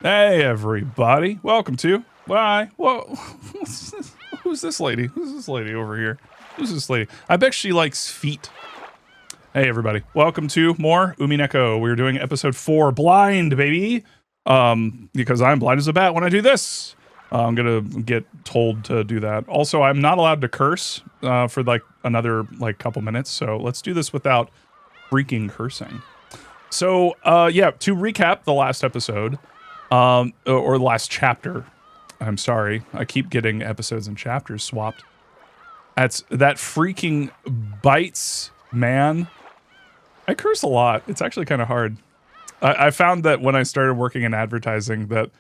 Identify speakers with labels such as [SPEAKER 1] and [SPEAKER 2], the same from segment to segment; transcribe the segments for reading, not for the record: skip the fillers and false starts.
[SPEAKER 1] Hey everybody, welcome to why? Whoa, who's this lady? Who's this lady over here? Who's this lady? I bet she likes feet. Hey everybody, welcome to more Umineko. We're doing episode 4, blind baby. Because I'm blind as a bat when I do this. I'm gonna get told to do that. Also, I'm not allowed to curse for like another couple minutes. So let's do this without freaking cursing. So yeah, to recap the last episode. Or the last chapter. I'm sorry. I keep getting episodes and chapters swapped. That freaking bites, man. I curse a lot. It's actually kind of hard. I found that when I started working in advertising that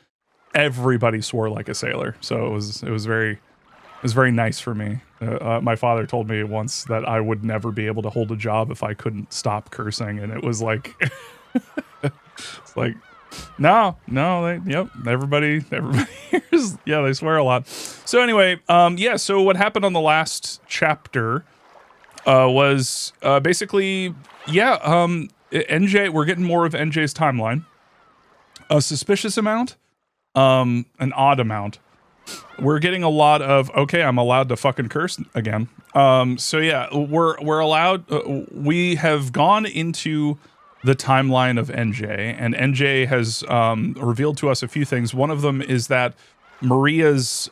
[SPEAKER 1] everybody swore like a sailor. So it was very nice for me. My father told me once that I would never be able to hold a job if I couldn't stop cursing, and it was like it's like No, everybody hears, yeah, they swear a lot. So anyway, yeah, so what happened on the last chapter was basically, yeah, NJ, we're getting more of NJ's timeline. A suspicious amount, an odd amount. We're getting a lot of, okay, I'm allowed to fucking curse again. So yeah, we're allowed, we have gone into the timeline of NJ, and NJ has revealed to us a few things. One of them is that Maria's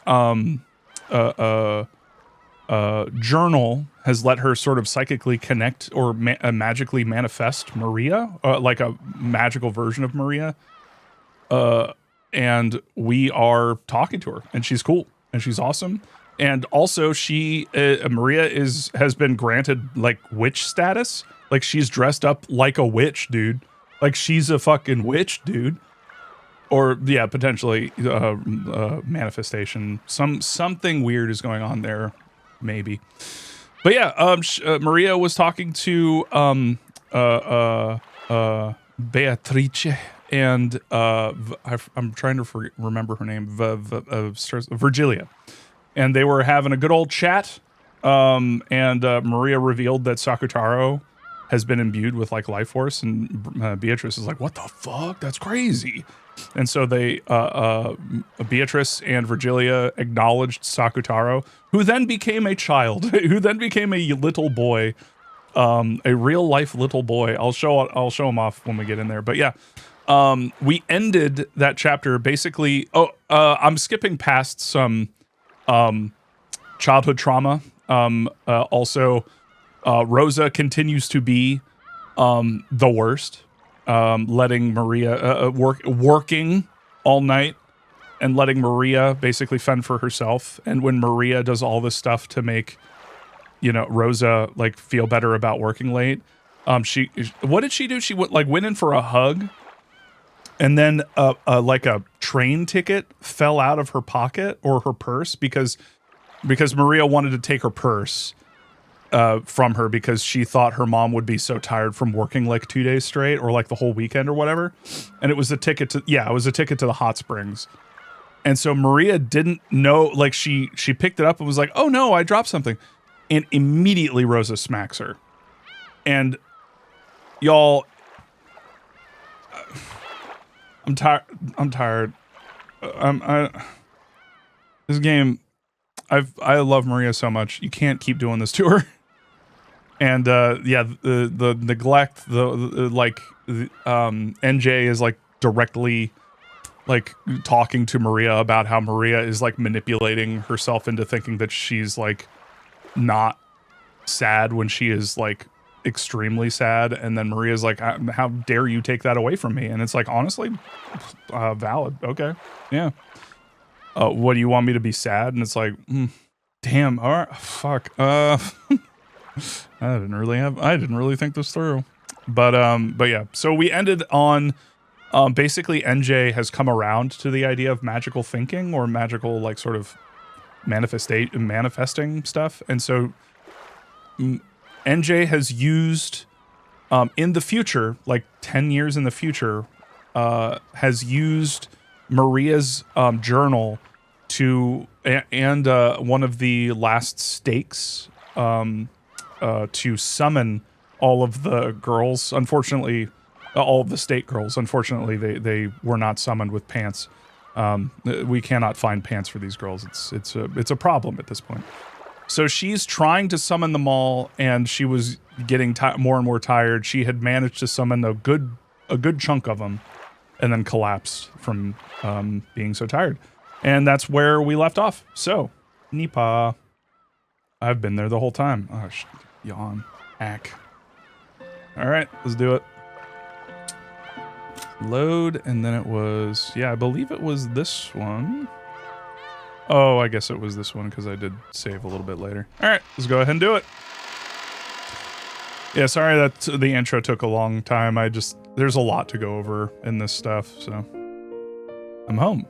[SPEAKER 1] journal has let her sort of psychically connect or magically manifest Maria, like a magical version of Maria. And we are talking to her, and she's cool, and she's awesome. And also, Maria has been granted like witch status. Like she's dressed up like a witch, dude. Like she's a fucking witch, dude. Or yeah, potentially manifestation. Something weird is going on there, maybe. But yeah, Maria was talking to Beatrice and I'm trying to remember her name, Virgilia, and they were having a good old chat. And Maria revealed that Sakutaro has been imbued with like life force, and Beatrice is like, what the fuck? That's crazy. And so they, Beatrice and Virgilia acknowledged Sakutaro, who then became a child, who then became a little boy, a real life little boy. I'll show him off when we get in there. But yeah, we ended that chapter basically. I'm skipping past some childhood trauma. Also, Rosa continues to be the worst, letting Maria working all night and letting Maria basically fend for herself. And when Maria does all this stuff to make, Rosa like feel better about working late, what did she do? She went in for a hug, and then like a train ticket fell out of her pocket or her purse because Maria wanted to take her purse from her because she thought her mom would be so tired from working like 2 days straight or like the whole weekend or whatever. And it was a ticket to the hot springs. And so Maria didn't know, like she picked it up and was like, oh no, I dropped something. And immediately Rosa smacks her. And y'all, I'm tired. This game, I love Maria so much. You can't keep doing this to her. And yeah, the neglect, NJ is like directly like talking to Maria about how Maria is like manipulating herself into thinking that she's like not sad when she is like extremely sad. And then Maria's like, how dare you take that away from me? And it's like, honestly, valid. Okay. Yeah. What do you want me to be sad? And it's like, damn. All right. Fuck. I didn't really think this through. But yeah. So we ended on basically NJ has come around to the idea of magical thinking or magical like sort of manifesting stuff. And so NJ has used in the future, like 10 years in the future, has used Maria's journal to and one of the last stakes to summon all of the girls. Unfortunately, All of the state girls. Unfortunately, they were not summoned with pants. We cannot find pants for these girls. It's a problem at this point. So she's trying to summon them all, and she was getting more and more tired. She had managed to summon a good chunk of them, and then collapsed from being so tired. And that's where we left off. So, Nipa. I've been there the whole time. Oh, yawn. Ack. All right, let's do it. Load, and then it was, yeah, I believe it was this one. Oh, I guess it was this one because I did save a little bit later. All right, let's go ahead and do it. Yeah, sorry that the intro took a long time. There's a lot to go over in this stuff, so I'm home.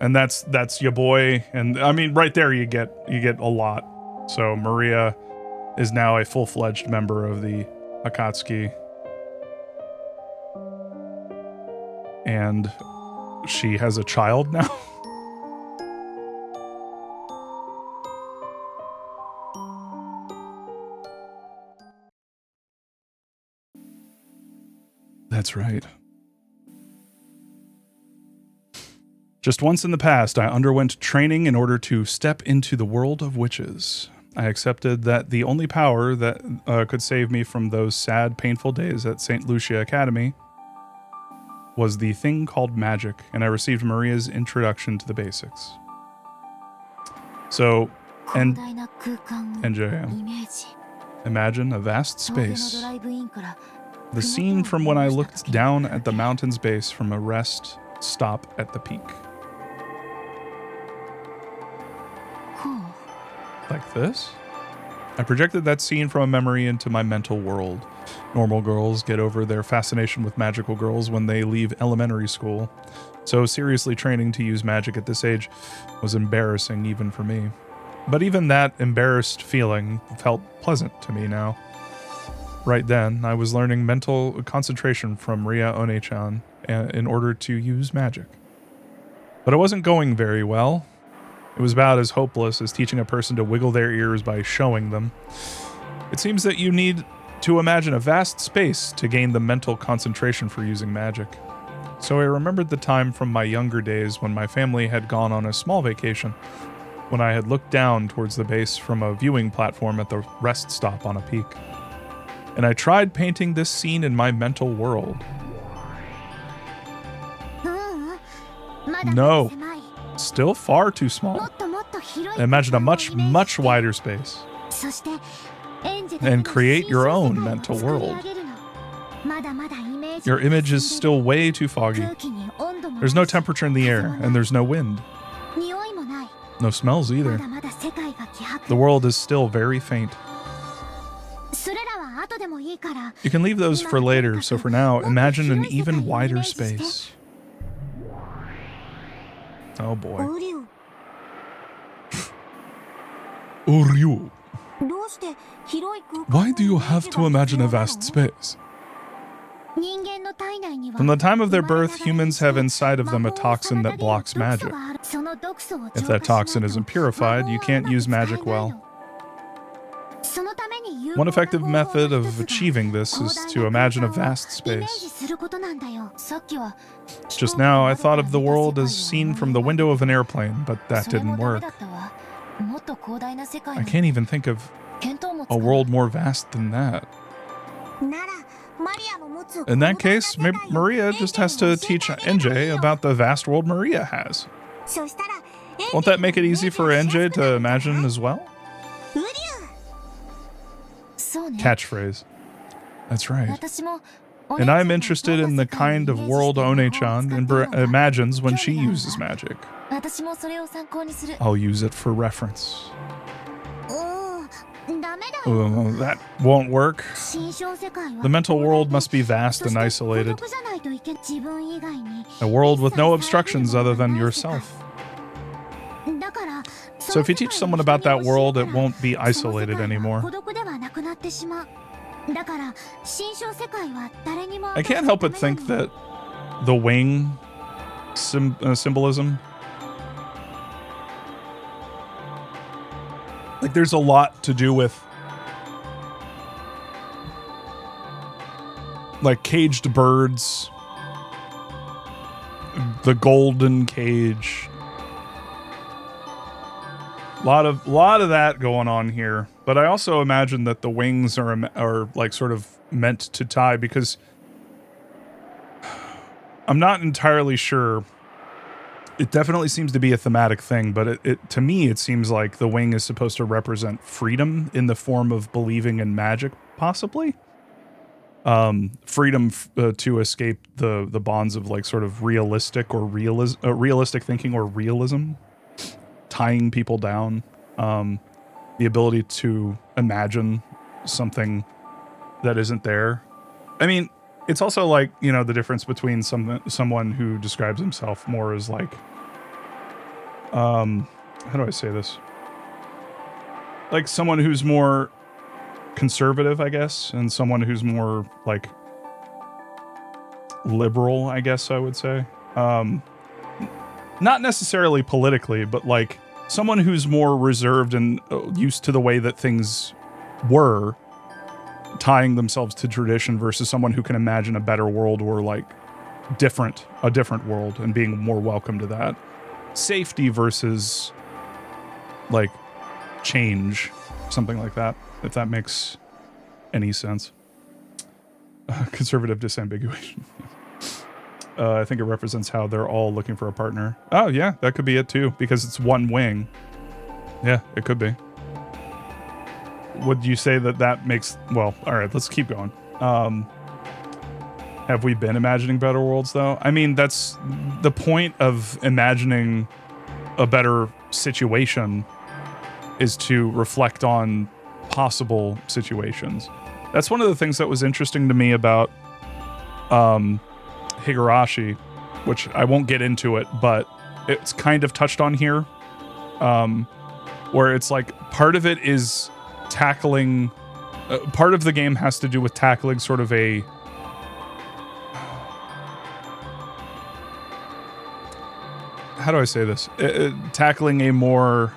[SPEAKER 1] And that's your boy, and I mean, right there you get a lot. So Maria is now a full-fledged member of the Akatsuki. And she has a child now. That's right. Just once in the past, I underwent training in order to step into the world of witches. I accepted that the only power that could save me from those sad, painful days at St. Lucia Academy was the thing called magic, and I received Maria's introduction to the basics. So, NJ, imagine a vast space. The scene from when I looked down at the mountain's base from a rest stop at the peak. Like this? I projected that scene from a memory into my mental world. Normal girls get over their fascination with magical girls when they leave elementary school. So seriously training to use magic at this age was embarrassing even for me. But even that embarrassed feeling felt pleasant to me now. Right then, I was learning mental concentration from Ria One-chan in order to use magic. But it wasn't going very well. It was about as hopeless as teaching a person to wiggle their ears by showing them. It seems that you need to imagine a vast space to gain the mental concentration for using magic. So I remembered the time from my younger days when my family had gone on a small vacation, when I had looked down towards the base from a viewing platform at the rest stop on a peak. And I tried painting this scene in my mental world. No. Still far too small. Imagine a much, much wider space. And create your own mental world. Your image is still way too foggy. There's no temperature in the air, and there's no wind. No smells either. The world is still very faint. You can leave those for later, so for now, imagine an even wider space. Oh boy. Oryu. Why do you have to imagine a vast space? From the time of their birth, humans have inside of them a toxin that blocks magic. If that toxin isn't purified, you can't use magic well. One effective method of achieving this is to imagine a vast space. Just now, I thought of the world as seen from the window of an airplane, but that didn't work. I can't even think of a world more vast than that. In that case, Maria just has to teach NJ about the vast world Maria has. Won't that make it easy for NJ to imagine as well? Catchphrase. That's right. And I'm interested in the kind of world One-chan imagines when she uses magic. I'll use it for reference. That won't work. The mental world must be vast and isolated. A world with no obstructions other than yourself. So if you teach someone about that world, it won't be isolated anymore. I can't help but think that the wing symbolism, like there's a lot to do with like caged birds, the golden cage. A lot of that going on here, but I also imagine that the wings are like sort of meant to tie, because I'm not entirely sure. It definitely seems to be a thematic thing, but it to me it seems like the wing is supposed to represent freedom in the form of believing in magic, possibly. Freedom to escape the bonds of like sort of realistic thinking or realism, tying people down, the ability to imagine something that isn't there. I mean, it's also like, you know, the difference between someone who describes himself more as like, how do I say this? Like someone who's more conservative, I guess, and someone who's more like liberal, I guess I would say. Not necessarily politically, but like someone who's more reserved and used to the way that things were, tying themselves to tradition, versus someone who can imagine a better world or like a different world and being more welcome to that. Safety versus like change, something like that, if that makes any sense. Conservative disambiguation. I think it represents how they're all looking for a partner. Oh yeah, that could be it too, because it's one wing. Yeah, it could be. Would you say that makes... Well, all right, let's keep going. Have we been imagining better worlds, though? I mean, that's the point of imagining a better situation, is to reflect on possible situations. That's one of the things that was interesting to me about Higurashi, which I won't get into it, but it's kind of touched on here, where it's like part of it is tackling, part of the game has to do with tackling sort of a, how do I say this? Tackling a more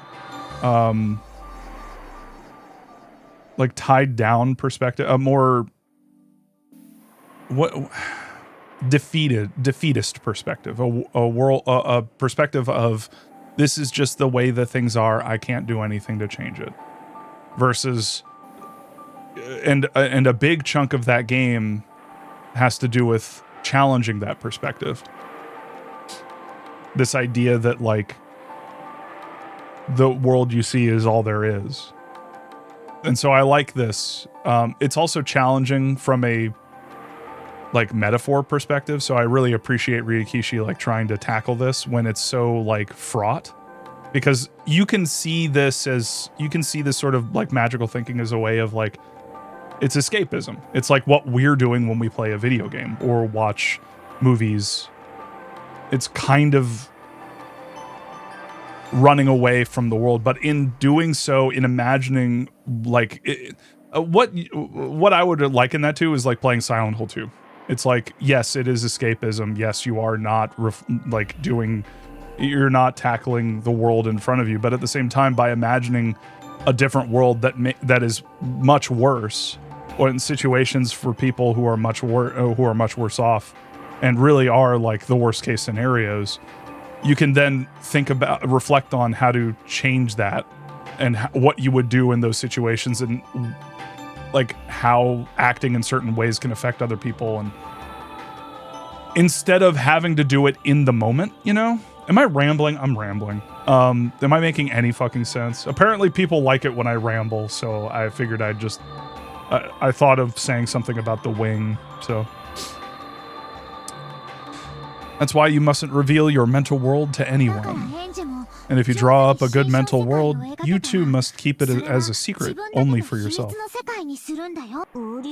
[SPEAKER 1] like tied down perspective, a more defeatist perspective, a perspective of this is just the way that things are, I can't do anything to change it, versus and a big chunk of that game has to do with challenging that perspective. This idea that like the world you see is all there is. And so I like this. It's also challenging from a like metaphor perspective. So I really appreciate Ryokishi like trying to tackle this when it's so like fraught, because you can see this sort of like magical thinking as a way of like, it's escapism. It's like what we're doing when we play a video game or watch movies. It's kind of running away from the world, but in doing so, in imagining like what I would liken that to is like playing Silent Hill 2. It's like, yes, it is escapism. Yes, you are not you're not tackling the world in front of you, but at the same time, by imagining a different world that is much worse, or in situations for people who are much worse off, and really are like the worst case scenarios, you can then reflect on how to change that, and what you would do in those situations, and like how acting in certain ways can affect other people, and instead of having to do it in the moment, you know? Am I rambling? I'm rambling. Am I making any fucking sense? Apparently people like it when I ramble, so I figured I'd just... I thought of saying something about the wing, so... That's why you mustn't reveal your mental world to anyone. And if you draw up a good mental world, you too must keep it as a secret, only for yourself. Or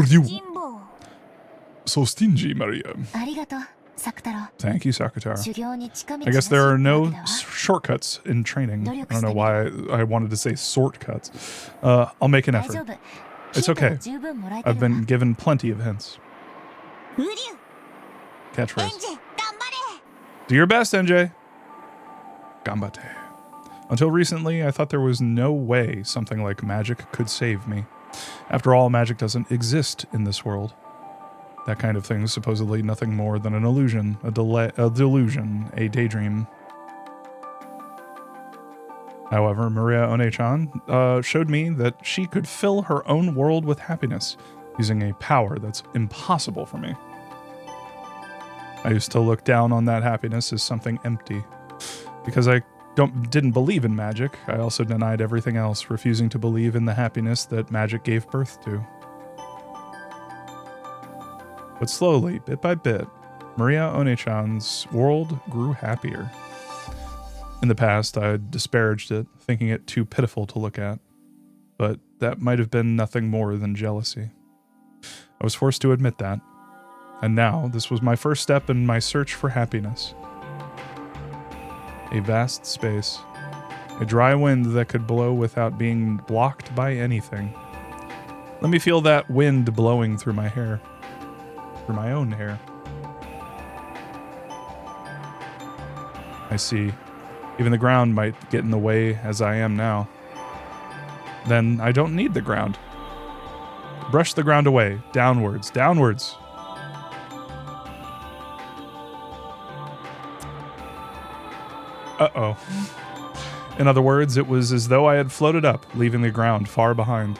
[SPEAKER 1] you. So stingy, Maria. Thank you, Sakatara. I guess there are no shortcuts in training. I don't know why I wanted to say shortcuts. I'll make an effort. It's okay. I've been given plenty of hints. Catchphrase. Do your best, NJ. Gambate. Until recently, I thought there was no way something like magic could save me. After all, magic doesn't exist in this world. That kind of thing is supposedly nothing more than an illusion, a delusion, a daydream. However, Maria One-chan showed me that she could fill her own world with happiness using a power that's impossible for me. I used to look down on that happiness as something empty. Because I didn't believe in magic, I also denied everything else, refusing to believe in the happiness that magic gave birth to. But slowly, bit by bit, Maria One-chan's world grew happier. In the past, I had disparaged it, thinking it too pitiful to look at. But that might have been nothing more than jealousy. I was forced to admit that. And now, this was my first step in my search for happiness. A vast space. A dry wind that could blow without being blocked by anything. Let me feel that wind blowing through my hair. Through my own hair. I see. Even the ground might get in the way as I am now. Then I don't need the ground. Brush the ground away. Downwards. Downwards. Uh-oh. In other words, it was as though I had floated up, leaving the ground far behind.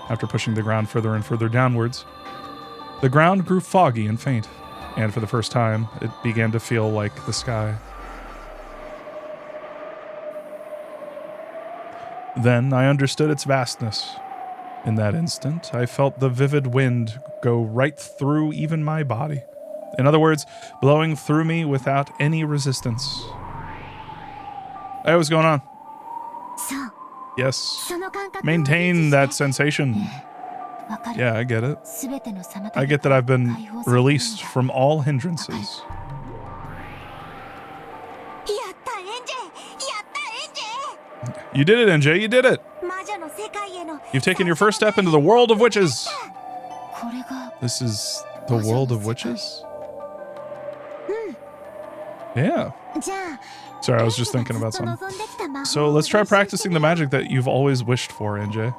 [SPEAKER 1] After pushing the ground further and further downwards, the ground grew foggy and faint, and for the first time, it began to feel like the sky. Then I understood its vastness. In that instant, I felt the vivid wind go right through even my body. In other words, blowing through me without any resistance. Hey, what's going on? Yes. Maintain that sensation. Yeah, I get it. I get that I've been released from all hindrances. You did it, NJ. You did it. You've taken your first step into the world of witches. This is the world of witches? Yeah. Sorry, I was just thinking about something. So let's try practicing the magic that you've always wished for, NJ.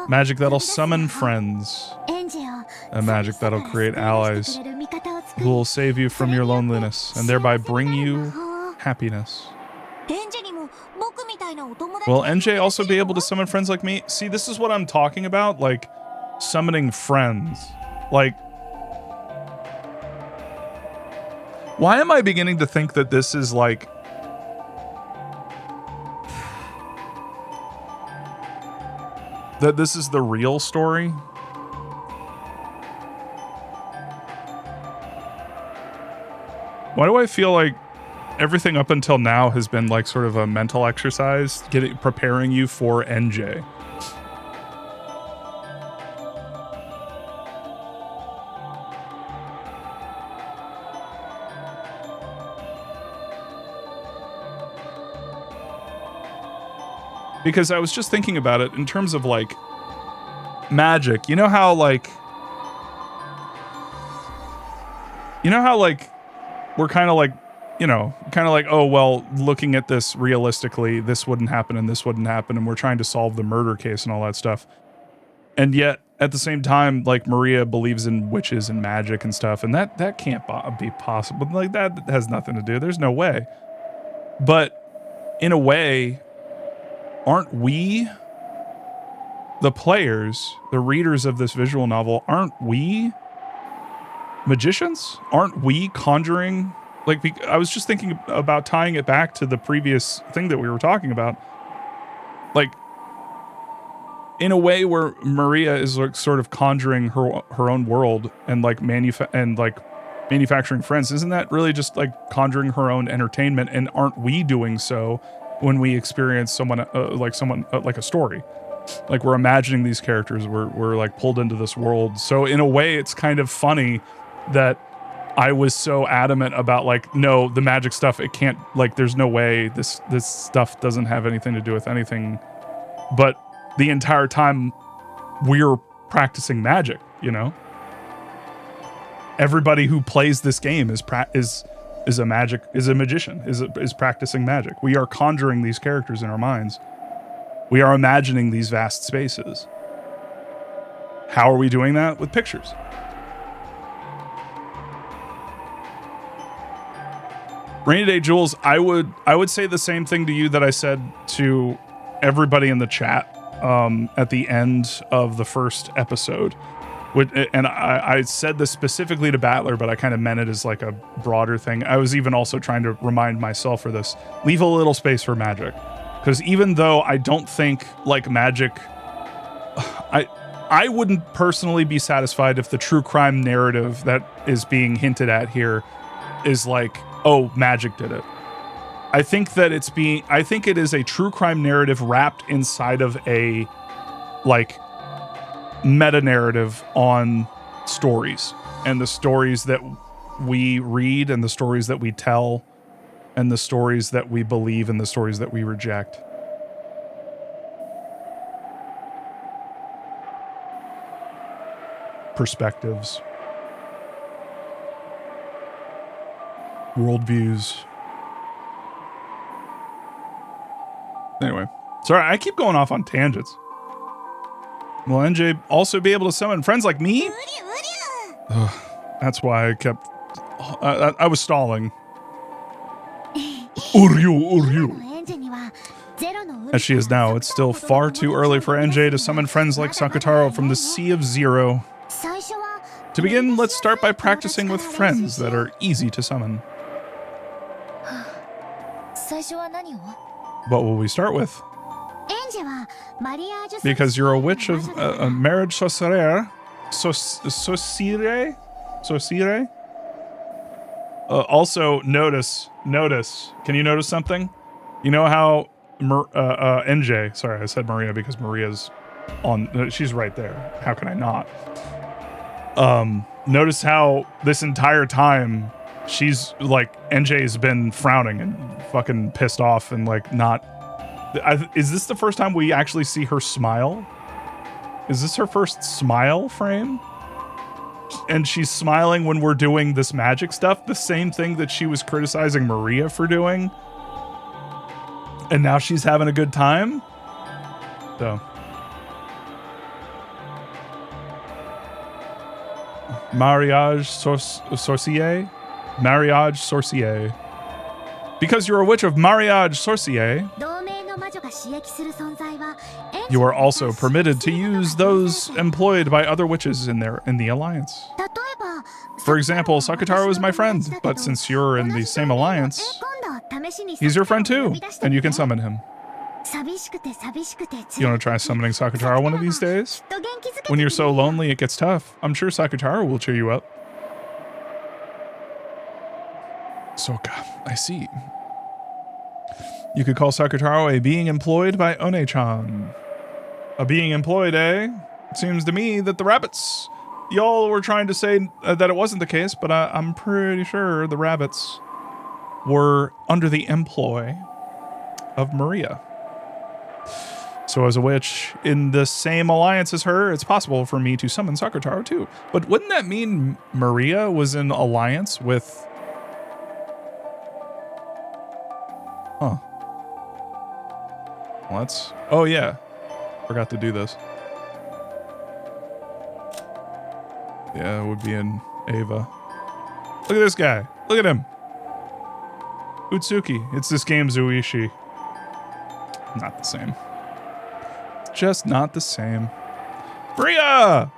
[SPEAKER 1] Magic that'll summon friends. A magic that'll create allies who will save you from your loneliness and thereby bring you happiness. Will NJ also be able to summon friends like me? See, this is what I'm talking about, like summoning friends. Like, why am I beginning to think that this is like that this is the real story? Why do I feel like everything up until now has been like sort of a mental exercise, preparing you for NJ? Because I was just thinking about it in terms of like magic. You know how like we're kind of like, oh, well, looking at this realistically, this wouldn't happen and this wouldn't happen, and we're trying to solve the murder case and all that stuff. And yet, at the same time, like, Maria believes in witches and magic and stuff, and that can't be possible. Like, that has nothing to do. There's no way. But, in a way, aren't we, the players, the readers of this visual novel, aren't we magicians? Aren't we conjuring? Like, I was just thinking about tying it back to the previous thing that we were talking about. Like, in a way where Maria is like sort of conjuring her own world and like manufacturing friends. Isn't that really just like conjuring her own entertainment? And aren't we doing so when we experience someone like a story? Like, we're imagining these characters. We're like pulled into this world. So in a way, it's kind of funny that I was so adamant about like, no, the magic stuff, it can't, like, there's no way this stuff doesn't have anything to do with anything. But the entire time we're practicing magic, you know? Everybody who plays this game is a magician, is practicing magic. We are conjuring these characters in our minds. We are imagining these vast spaces. How are we doing that? With pictures. Rainy Day Jules, I would say the same thing to you that I said to everybody in the chat at the end of the first episode. And I said this specifically to Battler, but I kind of meant it as like a broader thing. I was even also trying to remind myself for this. Leave a little space for magic. Because even though I don't think like magic... I wouldn't personally be satisfied if the true crime narrative that is being hinted at here is like, oh, magic did it. I think that I think it is a true crime narrative wrapped inside of a like meta narrative on stories, and the stories that we read and the stories that we tell and the stories that we believe and the stories that we reject. Perspectives. Worldviews. Anyway, sorry, I keep going off on tangents. Will NJ also be able to summon friends like me? Ugh, that's why I kept... I was stalling. Uryu. As she is now, it's still far too early for NJ to summon friends like Sakutaro from the Sea of Zero. To begin, let's start by practicing with friends that are easy to summon. What will we start with? Because you're a witch of a marriage sorcerer. Sorcere? Also, notice. Can you notice something? You know how NJ, sorry, I said Maria because Maria's on, she's right there. How can I not? Notice how this entire time she's like, NJ's been frowning and fucking pissed off and like not. Is this the first time we actually see her smile? Is this her first smile frame? And she's smiling when we're doing this magic stuff, the same thing that she was criticizing Maria for doing. And now she's having a good time. So. Mariage sorcier? Mariage sorcier. Because you're a witch of Mariage sorcier, you are also permitted to use those employed by other witches in the alliance. For example, Sakutaro is my friend, but since you're in the same alliance, he's your friend too, and you can summon him. You want to try summoning Sakutaro one of these days? When you're so lonely, it gets tough. I'm sure Sakutaro will cheer you up. Soka, I see. You could call Sakutaro a being employed by One-chan. A being employed, eh? It seems to me that the rabbits... Y'all were trying to say that it wasn't the case, but I'm pretty sure the rabbits were under the employ of Maria. So as a witch in the same alliance as her, it's possible for me to summon Sakutaro too. But wouldn't that mean Maria was in alliance with... Huh. Let's... Oh yeah. Forgot to do this. Yeah, it would be in Ava. Look at this guy. Look at him. Utsuki. It's this game Zuishi. Not the same. Just not the same. Maria!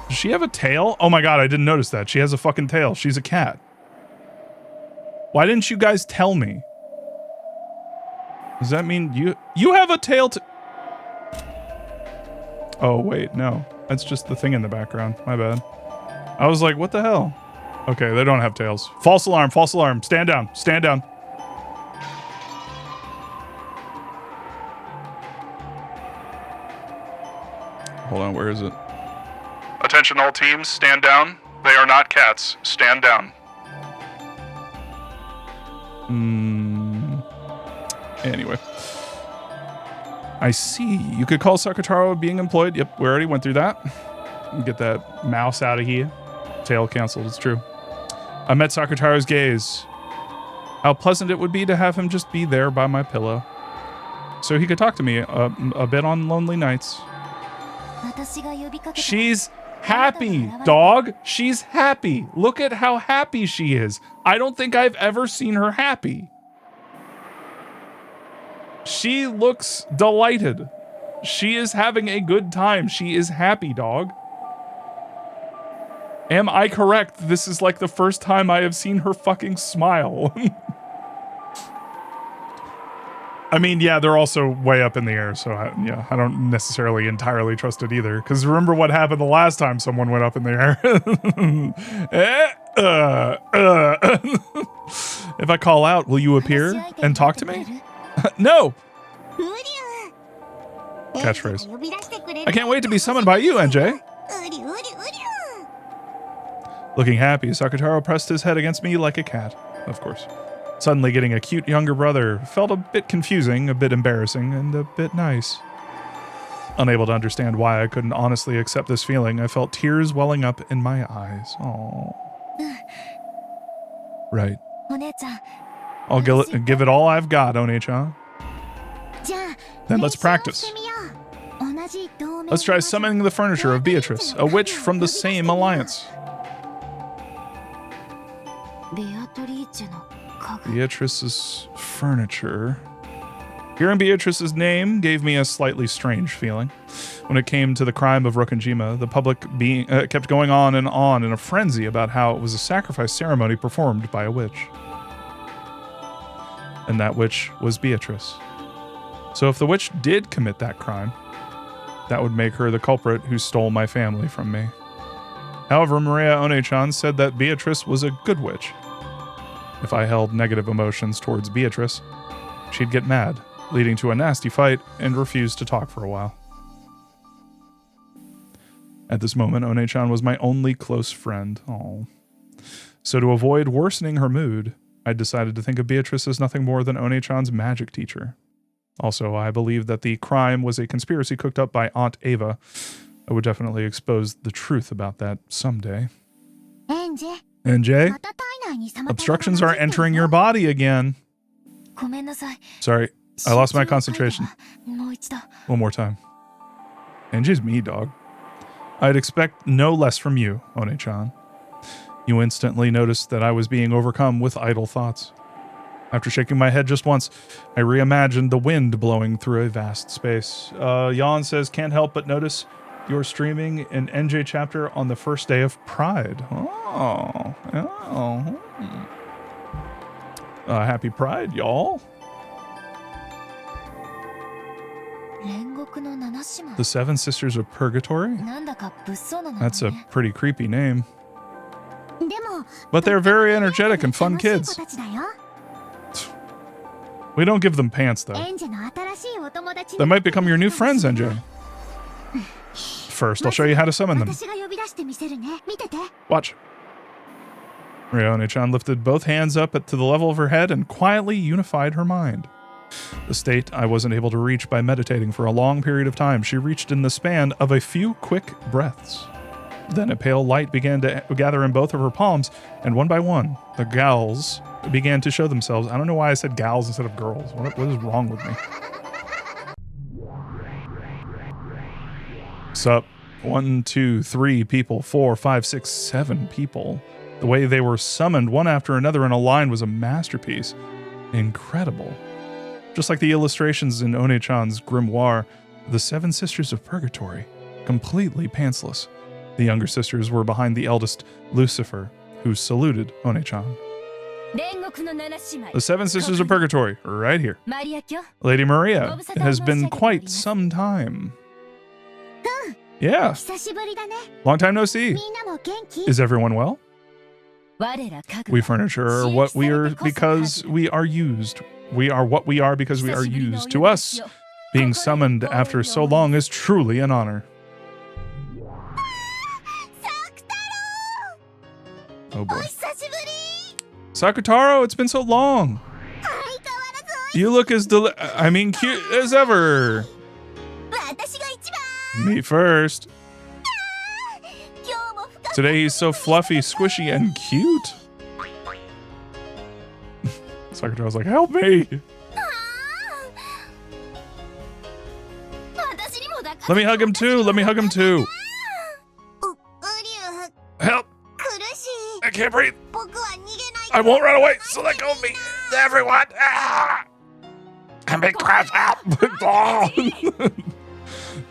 [SPEAKER 1] Does she have a tail? Oh my god, I didn't notice that. She has a fucking tail. She's a cat. Why didn't you guys tell me? Does that mean you have a tail to... Oh, wait, no. That's just the thing in the background. My bad. I was like, what the hell? Okay, they don't have tails. False alarm, false alarm. Stand down, stand down. Hold on, where is it? Attention all teams, stand down. They are not cats. Stand down. Anyway. I see. You could call Sakutaro being employed. Yep, we already went through that. Get that mouse out of here. Tail canceled, it's true. I met Sakutaro's gaze. How pleasant it would be to have him just be there by my pillow. So he could talk to me a bit on lonely nights. She's happy, dog. She's happy. Look at how happy she is. I don't think I've ever seen her happy. She looks delighted. She is having a good time. She is happy, dog. Am I correct? This is like the first time I have seen her fucking smile. I mean, yeah, they're also way up in the air, so I don't necessarily entirely trust it either. Because remember what happened the last time someone went up in the air? If I call out, will you appear and talk to me? No! Catchphrase. I can't wait to be summoned by you, NJ. Looking happy, Sakutaro pressed his head against me like a cat, of course. Suddenly getting a cute younger brother felt a bit confusing, a bit embarrassing, and a bit nice. Unable to understand why I couldn't honestly accept this feeling, I felt tears welling up in my eyes. Aww. Right. I'll give it all I've got, One-chan. Then let's practice. Let's try summoning the furniture of Beatrice, a witch from the same alliance. Beatrice's furniture. Hearing Beatrice's name gave me a slightly strange feeling. When it came to the crime of Rokkenjima, the public kept going on in a frenzy about how it was a sacrifice ceremony performed by a witch. And that witch was Beatrice. So if the witch did commit that crime, that would make her the culprit who stole my family from me. However, Maria One-chan said that Beatrice was a good witch. If I held negative emotions towards Beatrice, she'd get mad, leading to a nasty fight, and refuse to talk for a while. At this moment, One-chan was my only close friend. Aww. So to avoid worsening her mood, I decided to think of Beatrice as nothing more than One-chan's magic teacher. Also, I believed that the crime was a conspiracy cooked up by Aunt Ava. I would definitely expose the truth about that someday. NJ? Obstructions are entering your body again. Sorry, I lost my concentration. One more time. NJ's me, dog. I'd expect no less from you, One-chan. You instantly noticed that I was being overcome with idle thoughts. After shaking my head just once, I reimagined the wind blowing through a vast space. Jan says, can't help but notice you're streaming an NJ chapter on the first day of Pride. Oh. Happy Pride, y'all. The Seven Sisters of Purgatory? That's a pretty creepy name. But they're very energetic and fun kids. We don't give them pants, though. They might become your new friends, NJ. First, I'll show you how to summon them. Watch. One-chan lifted both hands up to the level of her head and quietly unified her mind. The state I wasn't able to reach by meditating for a long period of time, she reached in the span of a few quick breaths. Then a pale light began to gather in both of her palms, and one by one, the gals began to show themselves. I don't know why I said gals instead of girls. What is wrong with me? Sup? 1, 2, 3 people, 4, 5, 6, 7 people. The way they were summoned one after another in a line was a masterpiece. Incredible. Just like the illustrations in One-chan's grimoire, the Seven Sisters of Purgatory, completely pantsless. The younger sisters were behind the eldest, Lucifer, who saluted One-chan. The Seven Sisters of Purgatory, right here. Lady Maria, it has been quite some time. Yeah. Long time no see. Is everyone well? We furniture are what we are because we are used. We are what we are because we are used. To us, being summoned after so long is truly an honor. Oh boy. Sakutaro, it's been so long. You look as cute as ever. Me first. Today he's so fluffy, squishy, and cute. Sakutaro's like, help me. Let me hug him too. Let me hug him too. Help. I can't breathe. I won't run away, so let go of me. Everyone. Ah! I'm being crushed.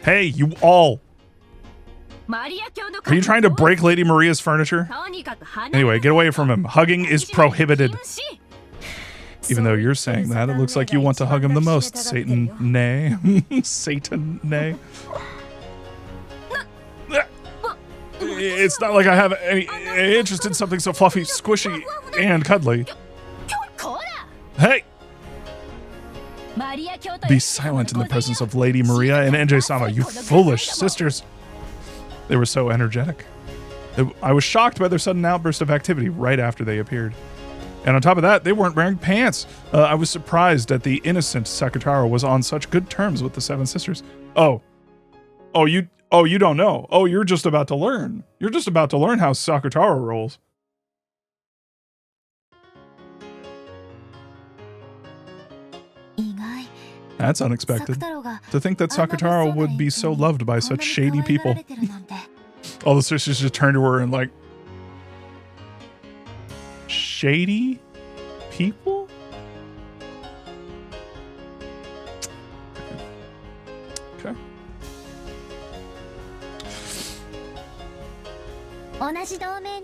[SPEAKER 1] Hey, you all. Are you trying to break Lady Maria's furniture? Anyway, get away from him. Hugging is prohibited. Even though you're saying that, it looks like you want to hug him the most, Satan Nay. Satan Nay. It's not like I have any interest in something so fluffy, squishy, and cuddly. Hey! Be silent in the presence of Lady Maria and NJ-sama, you foolish sisters. They were so energetic. I was shocked by their sudden outburst of activity right after they appeared. And on top of that, they weren't wearing pants. I was surprised that the innocent Sakutaro was on such good terms with the Seven Sisters. Oh, you don't know. Oh, you're just about to learn. You're just about to learn how Sakutaro rolls. That's unexpected. To think that Sakutaro would be so loved by such shady people. All the sisters just turned to her and like, shady people? Okay.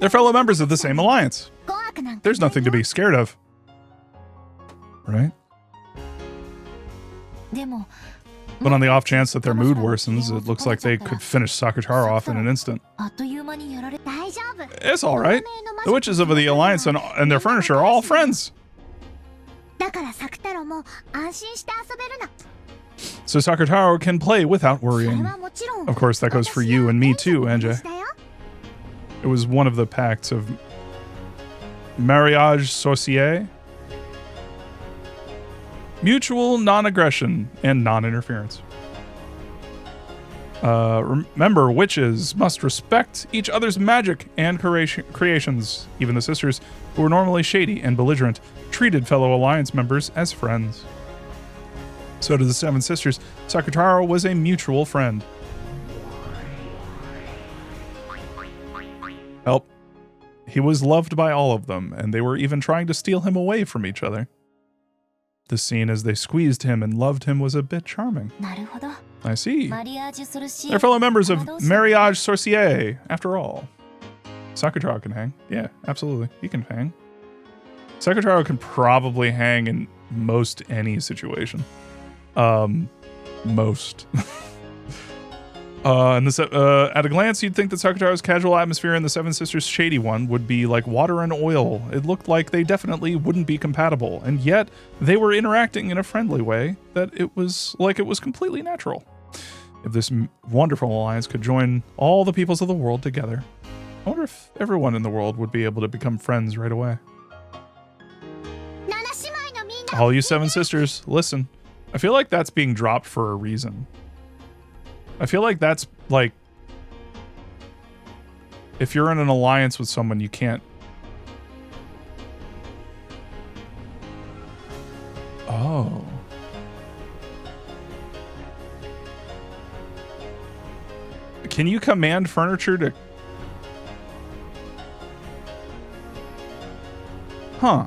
[SPEAKER 1] They're fellow members of the same alliance. There's nothing to be scared of. Right? But on the off chance that their mood worsens, it looks like they could finish Sakutaro off in an instant. It's alright. The witches of the Alliance and their furniture are all friends. So Sakutaro can play without worrying. Of course, that goes for you and me too, NJ. It was one of the pacts of mariage sorcier. Mutual non-aggression and non-interference. Remember, witches must respect each other's magic and creations. Even the sisters, who were normally shady and belligerent, treated fellow Alliance members as friends. So to the Seven Sisters, Sakutaro was a mutual friend. Help. He was loved by all of them, and they were even trying to steal him away from each other. The scene as they squeezed him and loved him was a bit charming. I see. They're fellow members of Mariage Sorcier, after all. Sakutaro can hang. Yeah, absolutely. He can hang. Sakutaro can probably hang in most any situation. Most. At a glance, you'd think that Sakutaro's casual atmosphere and the Seven Sisters' shady one would be like water and oil. It looked like they definitely wouldn't be compatible, and yet they were interacting in a friendly way that it was completely natural. If this wonderful alliance could join all the peoples of the world together, I wonder if everyone in the world would be able to become friends right away. All you Seven Sisters, listen. I feel like that's being dropped for a reason. I feel like that's like, if you're in an alliance with someone, you can't. Oh. Can you command furniture to? Huh.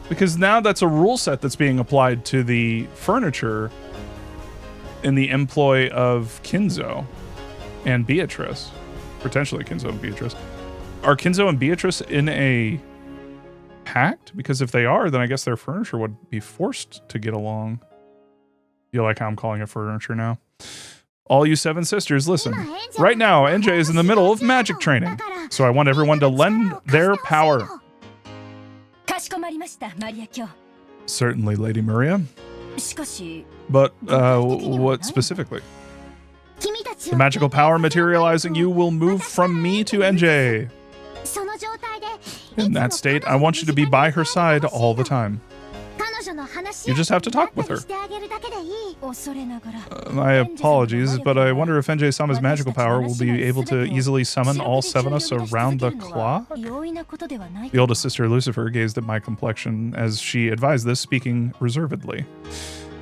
[SPEAKER 1] Because now that's a rule set that's being applied to the furniture in the employ of Kinzo and Beatrice. Potentially Kinzo and Beatrice. Are Kinzo and Beatrice in a pact? Because if they are, then I guess their furniture would be forced to get along. You like how I'm calling it furniture now? All you Seven Sisters, listen. Right now, NJ is in the middle of magic training, so I want everyone to lend their power. Certainly, Lady Maria. But, what specifically? The magical power materializing you will move from me to NJ. In that state, I want you to be by her side all the time. You just have to talk with her. My apologies, but I wonder if NJ-sama's magical power will be able to easily summon all seven of us around the clock? The oldest sister, Lucifer, gazed at my complexion as she advised this, speaking reservedly.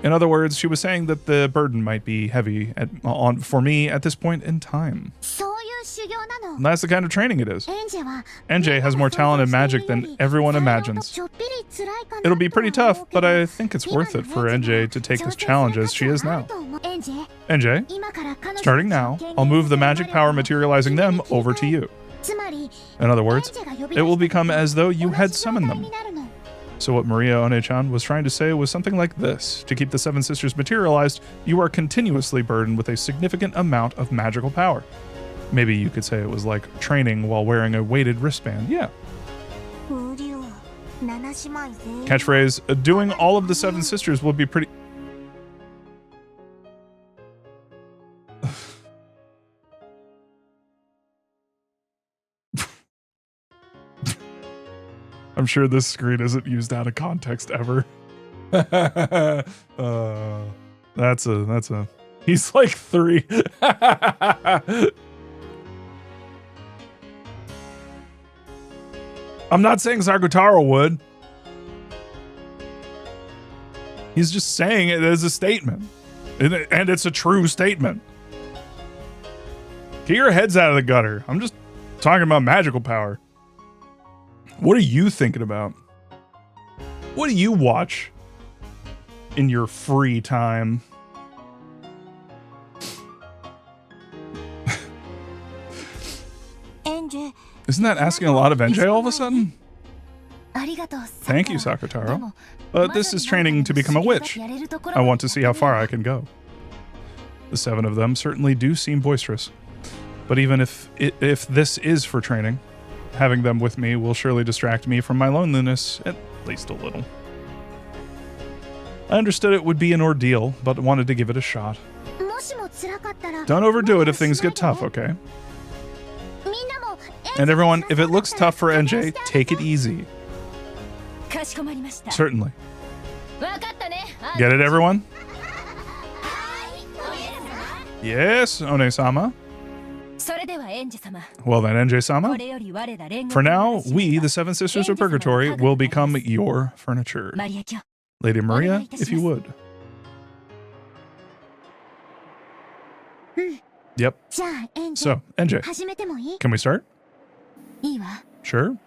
[SPEAKER 1] In other words, she was saying that the burden might be heavy for me at this point in time. And that's the kind of training it is. NJ has more talent in magic than everyone imagines. It'll be pretty tough, but I think it's worth it for NJ to take this challenge as she is now. NJ, starting now, I'll move the magic power materializing them over to you. In other words, it will become as though you had summoned them. So what Maria One-chan was trying to say was something like this. To keep the Seven Sisters materialized, you are continuously burdened with a significant amount of magical power. Maybe you could say it was like training while wearing a weighted wristband. Yeah. Catchphrase, doing all of the Seven Sisters would be pretty... I'm sure this screen isn't used out of context ever. That's a... He's like 3. I'm not saying Sakutaro would. He's just saying it as a statement. And it's a true statement. Get your heads out of the gutter. I'm just talking about magical power. What are you thinking about? What do you watch in your free time? Isn't that asking a lot of NJ all of a sudden? Thank you, Sakutaro. But this is training to become a witch. I want to see how far I can go. The 7 of them certainly do seem boisterous. But even if this is for training, having them with me will surely distract me from my loneliness, at least a little. I understood it would be an ordeal, but wanted to give it a shot. Don't overdo it if things get tough, okay? And everyone, if it looks tough for NJ, take it easy. Certainly. Get it, everyone? Yes, One-sama. Well then, NJ-sama. For now, we, the 7 Sisters of Purgatory, will become your furniture. Lady Maria, if you would. Yep. So, NJ, can we start? Sure.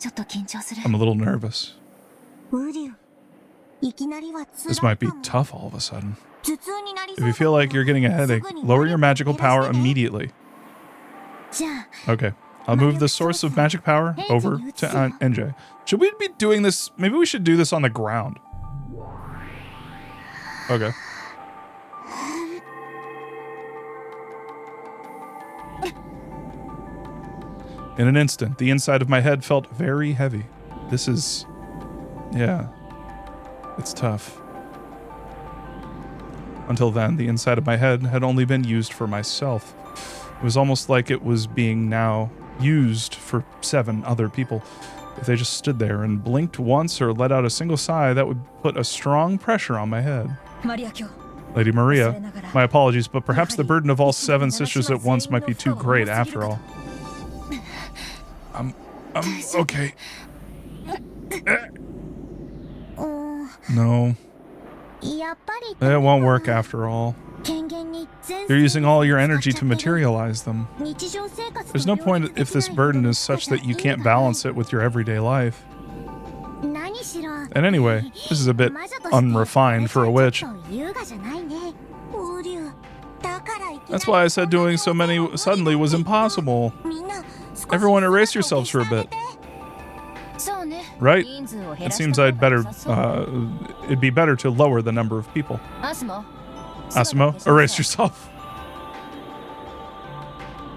[SPEAKER 1] I'm a little nervous. This might be tough all of a sudden. If you feel like you're getting a headache, lower your magical power immediately. Okay. I'll move the source of magic power over to NJ. Should we be doing this? Maybe we should do this on the ground. Okay. In an instant, the inside of my head felt very heavy. This is... yeah. It's tough. Until then, the inside of my head had only been used for myself. It was almost like it was being now used for 7 other people. If they just stood there and blinked once or let out a single sigh, that would put a strong pressure on my head. Lady Maria, my apologies, but perhaps the burden of all 7 sisters at once might be too great after all. I'm okay. No. It won't work after all. You're using all your energy to materialize them. There's no point if this burden is such that you can't balance it with your everyday life. And anyway, this is a bit unrefined for a witch. That's why I said doing so many suddenly was impossible. Everyone erase yourselves for a bit. Right? It seems it'd be better to lower the number of people. Asumo, erase yourself.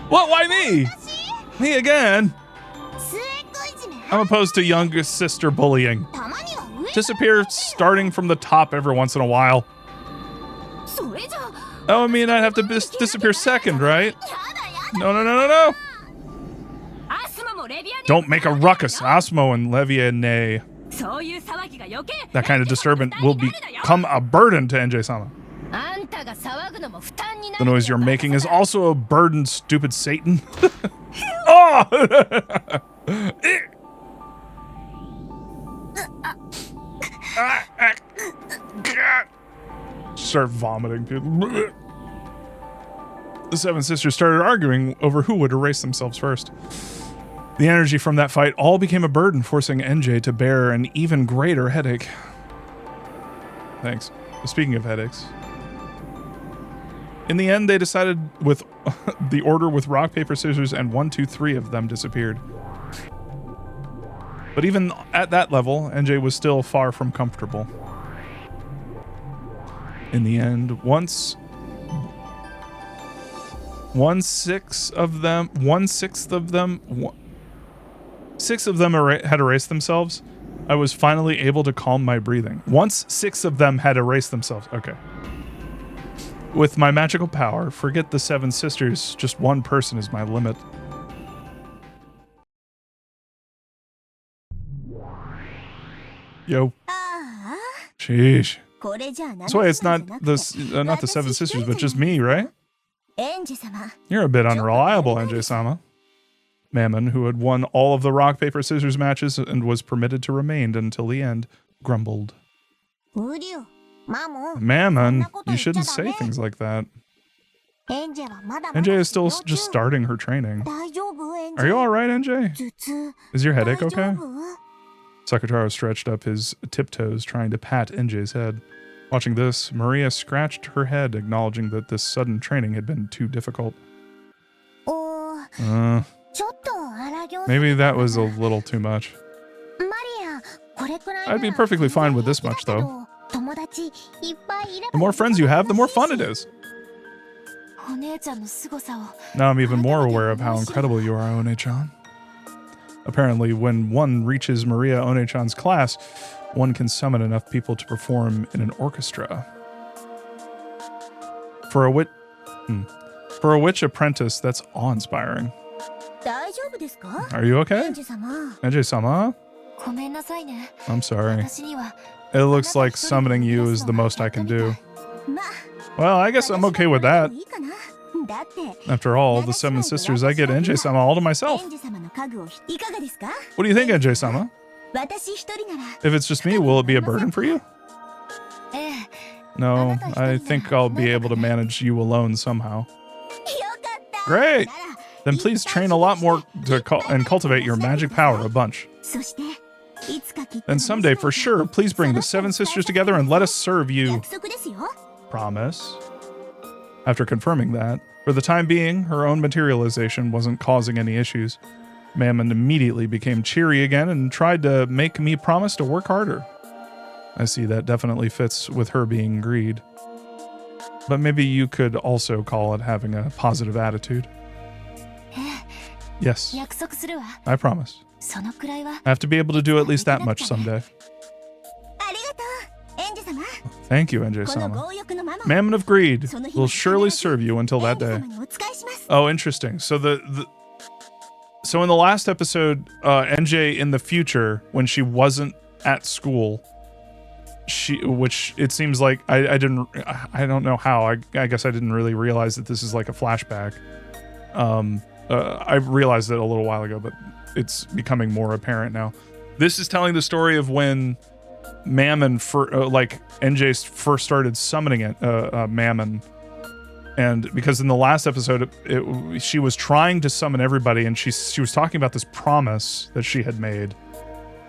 [SPEAKER 1] What? Why me? Me again? I'm opposed to youngest sister bullying. Disappear starting from the top every once in a while. Oh, I mean, I'd have to disappear second, right? No. Don't make a ruckus. Asmo and Levier. That kind of disturbance will become a burden to NJ-sama. The noise you're making is also a burden, stupid Satan. Oh! start vomiting. The seven sisters started arguing over who would erase themselves first. The energy from that fight all became a burden, forcing NJ to bear an even greater headache. Thanks. Speaking of headaches. In the end, they decided with the order with rock, paper, scissors, and 1, 2, 3 of them disappeared. But even at that level, NJ was still far from comfortable. In the end, six of them had erased themselves. I was finally able to calm my breathing. Once 6 of them had erased themselves. Okay. With my magical power, forget the 7 sisters. Just one person is my limit. Yo. Sheesh. That's why it's not the 7 sisters, but just me, right? You're a bit unreliable, NJ-sama. Mammon, who had won all of the rock, paper, scissors matches and was permitted to remain until the end, grumbled. Mammon, you shouldn't say things like that. NJ is still just starting her training. Are you alright, NJ? Is your headache okay? Sakutaro stretched up his tiptoes, trying to pat NJ's head. Watching this, Maria scratched her head, acknowledging that this sudden training had been too difficult. Maybe that was a little too much. I'd be perfectly fine with this much, though. The more friends you have, the more fun it is. Now I'm even more aware of how incredible you are, One-chan. Apparently, when one reaches Maria One-chan's class, one can summon enough people to perform in an orchestra. For a witch apprentice, that's awe-inspiring. Are you okay? NJ-sama? I'm sorry. It looks like summoning you is the most I can do. Well, I guess I'm okay with that. After all, the 7 sisters, I get NJ-sama all to myself. What do you think, NJ-sama? If it's just me, will it be a burden for you? No, I think I'll be able to manage you alone somehow. Great! Then please train a lot more and cultivate your magic power a bunch. Then someday, for sure, please bring the 7 sisters together and let us serve you. Promise. After confirming that, for the time being, her own materialization wasn't causing any issues. Mammon immediately became cheery again and tried to make me promise to work harder. I see that definitely fits with her being greed. But maybe you could also call it having a positive attitude. Yes, I promise. I have to be able to do at least that much someday. Thank you, NJ-sama. Mammon of Greed will surely serve you until that day. Oh, interesting. So so in the last episode, NJ in the future, when she wasn't at school, which it seems like I don't know how. I guess I didn't really realize that this is like a flashback. I realized it a little while ago, but it's becoming more apparent now. This is telling the story of when Mammon, NJ first started summoning it, Mammon. And because in the last episode, she was trying to summon everybody, and she was talking about this promise that she had made.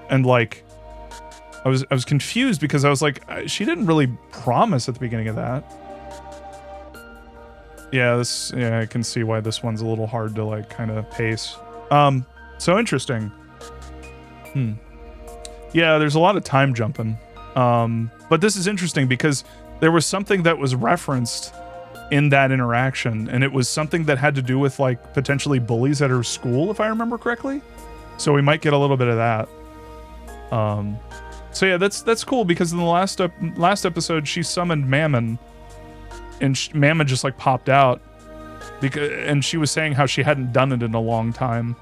[SPEAKER 1] And like, I was confused because I was like, she didn't really promise at the beginning of that. Yeah, I can see why this one's a little hard to like kind of pace. So interesting. Yeah, there's a lot of time jumping. But this is interesting because there was something that was referenced in that interaction, and it was something that had to do with like potentially bullies at her school, if I remember correctly. So we might get a little bit of that. So yeah, that's cool because in the last episode she summoned Mammon, and Mammon just like popped out and she was saying how she hadn't done it in a long time,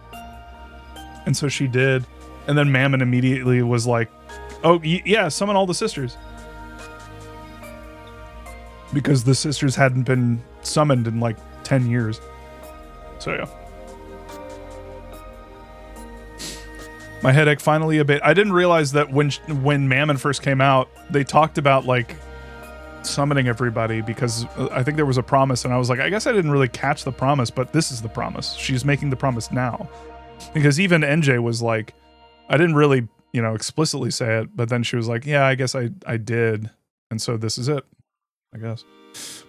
[SPEAKER 1] and so she did, and then Mammon immediately was like, "Oh yeah, summon all the sisters." Because the sisters hadn't been summoned in like 10 years. So yeah. My headache finally abated. I didn't realize that when Mammon first came out, they talked about like summoning everybody because I think there was a promise, and I was like, I guess I didn't really catch the promise, but this is the promise. She's making the promise now. Because even NJ was like, I didn't really, explicitly say it, but then she was like, yeah, I guess I did. And so this is it, I guess.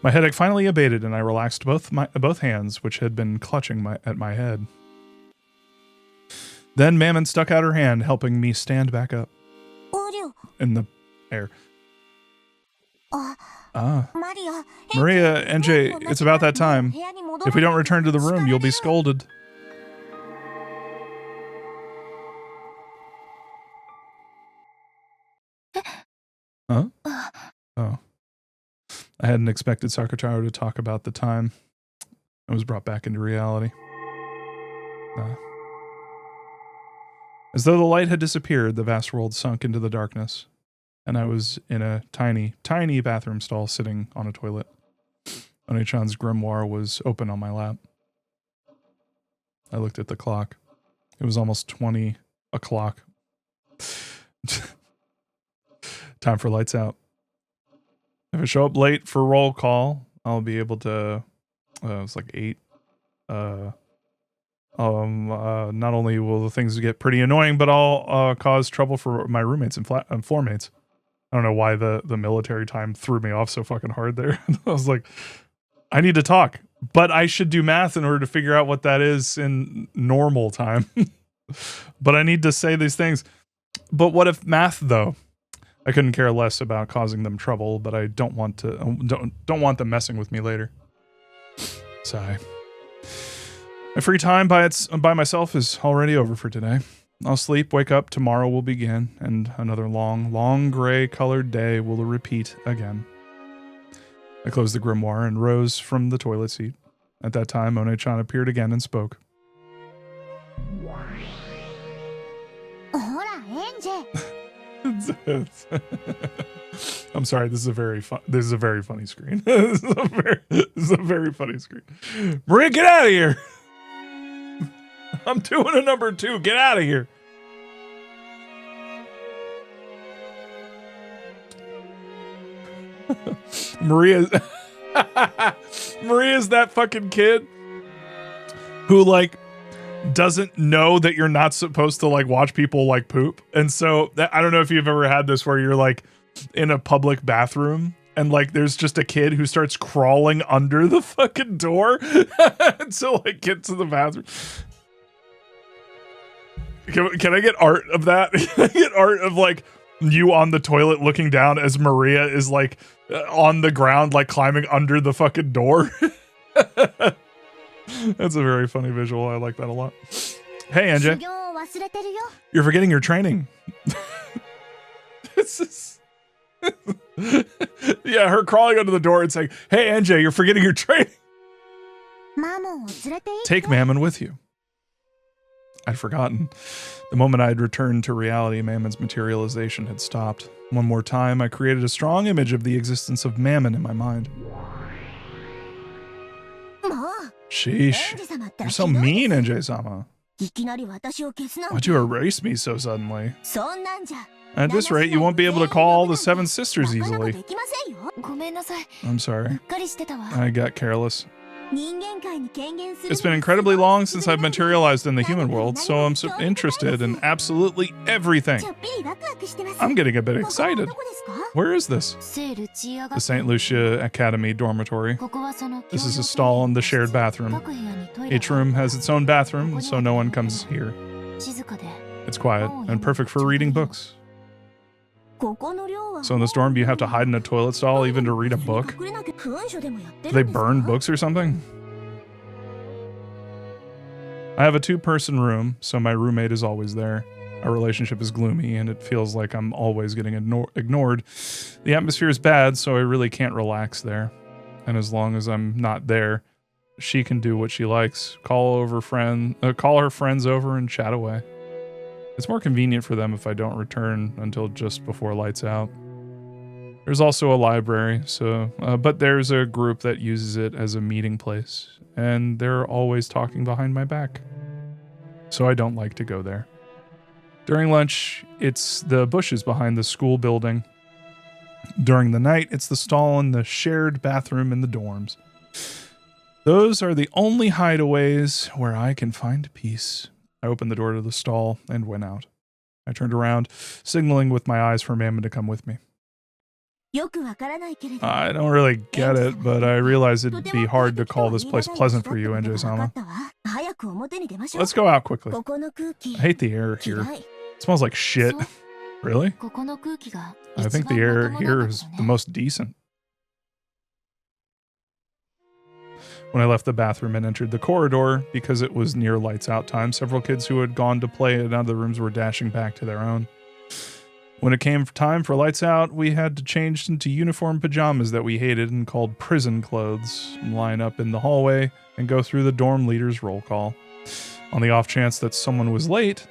[SPEAKER 1] My headache finally abated, and I relaxed both hands, which had been clutching at my head. Then Mammon stuck out her hand, helping me stand back up in the air. Maria, NJ, it's about that time. If we don't return to the room, you'll be scolded. Huh? Oh. I hadn't expected Sakutaro to talk about the time. I was brought back into reality. As though the light had disappeared, the vast world sunk into the darkness, and I was in a tiny, tiny bathroom stall sitting on a toilet. One-chan's grimoire was open on my lap. I looked at the clock. It was almost 20 o'clock. Time for lights out. If I show up late for roll call, I'll be able to... it's like 8. Not only will the things get pretty annoying, but I'll cause trouble for my roommates and floor mates. I don't know why the military time threw me off so fucking hard there. I was like, I need to talk, but I should do math in order to figure out what that is in normal time. But I need to say these things. But what if math, though? I couldn't care less about causing them trouble, but I don't want them messing with me later. Sigh. My free time by myself is already over for today. I'll sleep, wake up, tomorrow will begin, and another long, long gray-colored day will repeat again. I closed the grimoire and rose from the toilet seat. At that time, One-chan appeared again and spoke. I'm sorry, this is a very funny screen. This is a very funny screen. Maria, get out of here! I'm doing a number 2. Get out of here. Maria's that fucking kid who doesn't know that you're not supposed to watch people poop. And so I don't know if you've ever had this where you're in a public bathroom and there's just a kid who starts crawling under the fucking door to get to the bathroom. Can I get art of that? Can I get art of you on the toilet looking down as Maria is on the ground climbing under the fucking door? That's a very funny visual. I like that a lot. Hey, NJ. You're forgetting your training. This is... yeah, her crawling under the door and saying, hey, NJ, you're forgetting your training. Take Mammon with you. I'd forgotten. The moment I had returned to reality, Mammon's materialization had stopped. One more time, I created a strong image of the existence of Mammon in my mind. Sheesh. You're so mean, NJ-sama. Why'd you erase me so suddenly? At this rate, you won't be able to call all the 7 sisters easily. I'm sorry. I got careless. It's been incredibly long since I've materialized in the human world, so I'm so interested in absolutely everything. I'm getting a bit excited. Where is this? The St. Lucia Academy dormitory. This is a stall in the shared bathroom. Each room has its own bathroom, so no one comes here. It's quiet and perfect for reading books. So in the storm, do you have to hide in a toilet stall even to read a book? Do they burn books or something? I have a 2-person room, so my roommate is always there. Our relationship is gloomy, and it feels like I'm always getting ignored. The atmosphere is bad, so I really can't relax there. And as long as I'm not there, she can do what she likes. Call her friends over and chat away. It's more convenient for them if I don't return until just before lights out. There's also a library, but there's a group that uses it as a meeting place, and they're always talking behind my back. So I don't like to go there. During lunch, it's the bushes behind the school building. During the night, it's the stall and the shared bathroom in the dorms. Those are the only hideaways where I can find peace. I opened the door to the stall and went out. I turned around, signaling with my eyes for Mammon to come with me. I don't really get it, but I realize it'd be hard to call this place pleasant for you, NJ-sama. Let's go out quickly. I hate the air here. It smells like shit. Really? I think the air here is the most decent. When I left the bathroom and entered the corridor, because it was near lights out time, several kids who had gone to play in other rooms were dashing back to their own. When it came time for lights out, we had to change into uniform pajamas that we hated and called prison clothes, and line up in the hallway and go through the dorm leader's roll call. On the off chance that someone was late,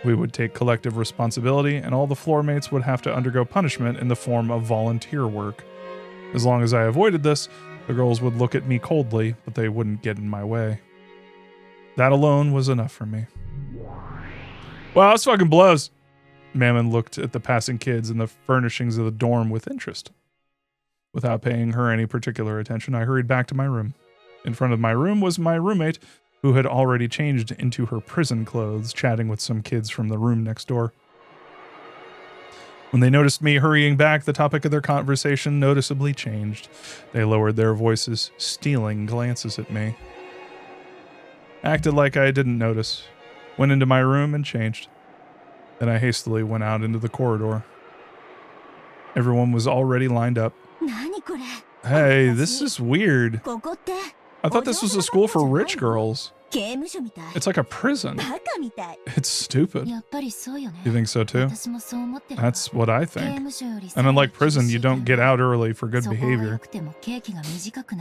[SPEAKER 1] we would take collective responsibility and all the floor mates would have to undergo punishment in the form of volunteer work. As long as I avoided this, the girls would look at me coldly, but they wouldn't get in my way. That alone was enough for me. Wow, this fucking blows. Mammon looked at the passing kids and the furnishings of the dorm with interest. Without paying her any particular attention, I hurried back to my room. In front of my room was my roommate, who had already changed into her prison clothes, chatting with some kids from the room next door. When they noticed me hurrying back, the topic of their conversation noticeably changed. They lowered their voices, stealing glances at me. Acted like I didn't notice. Went into my room and changed. Then I hastily went out into the corridor. Everyone was already lined up. Hey, this is weird. I thought this was a school for rich girls. It's like a prison. It's stupid. You think so too? That's what I think. And unlike prison, you don't get out early for good behavior.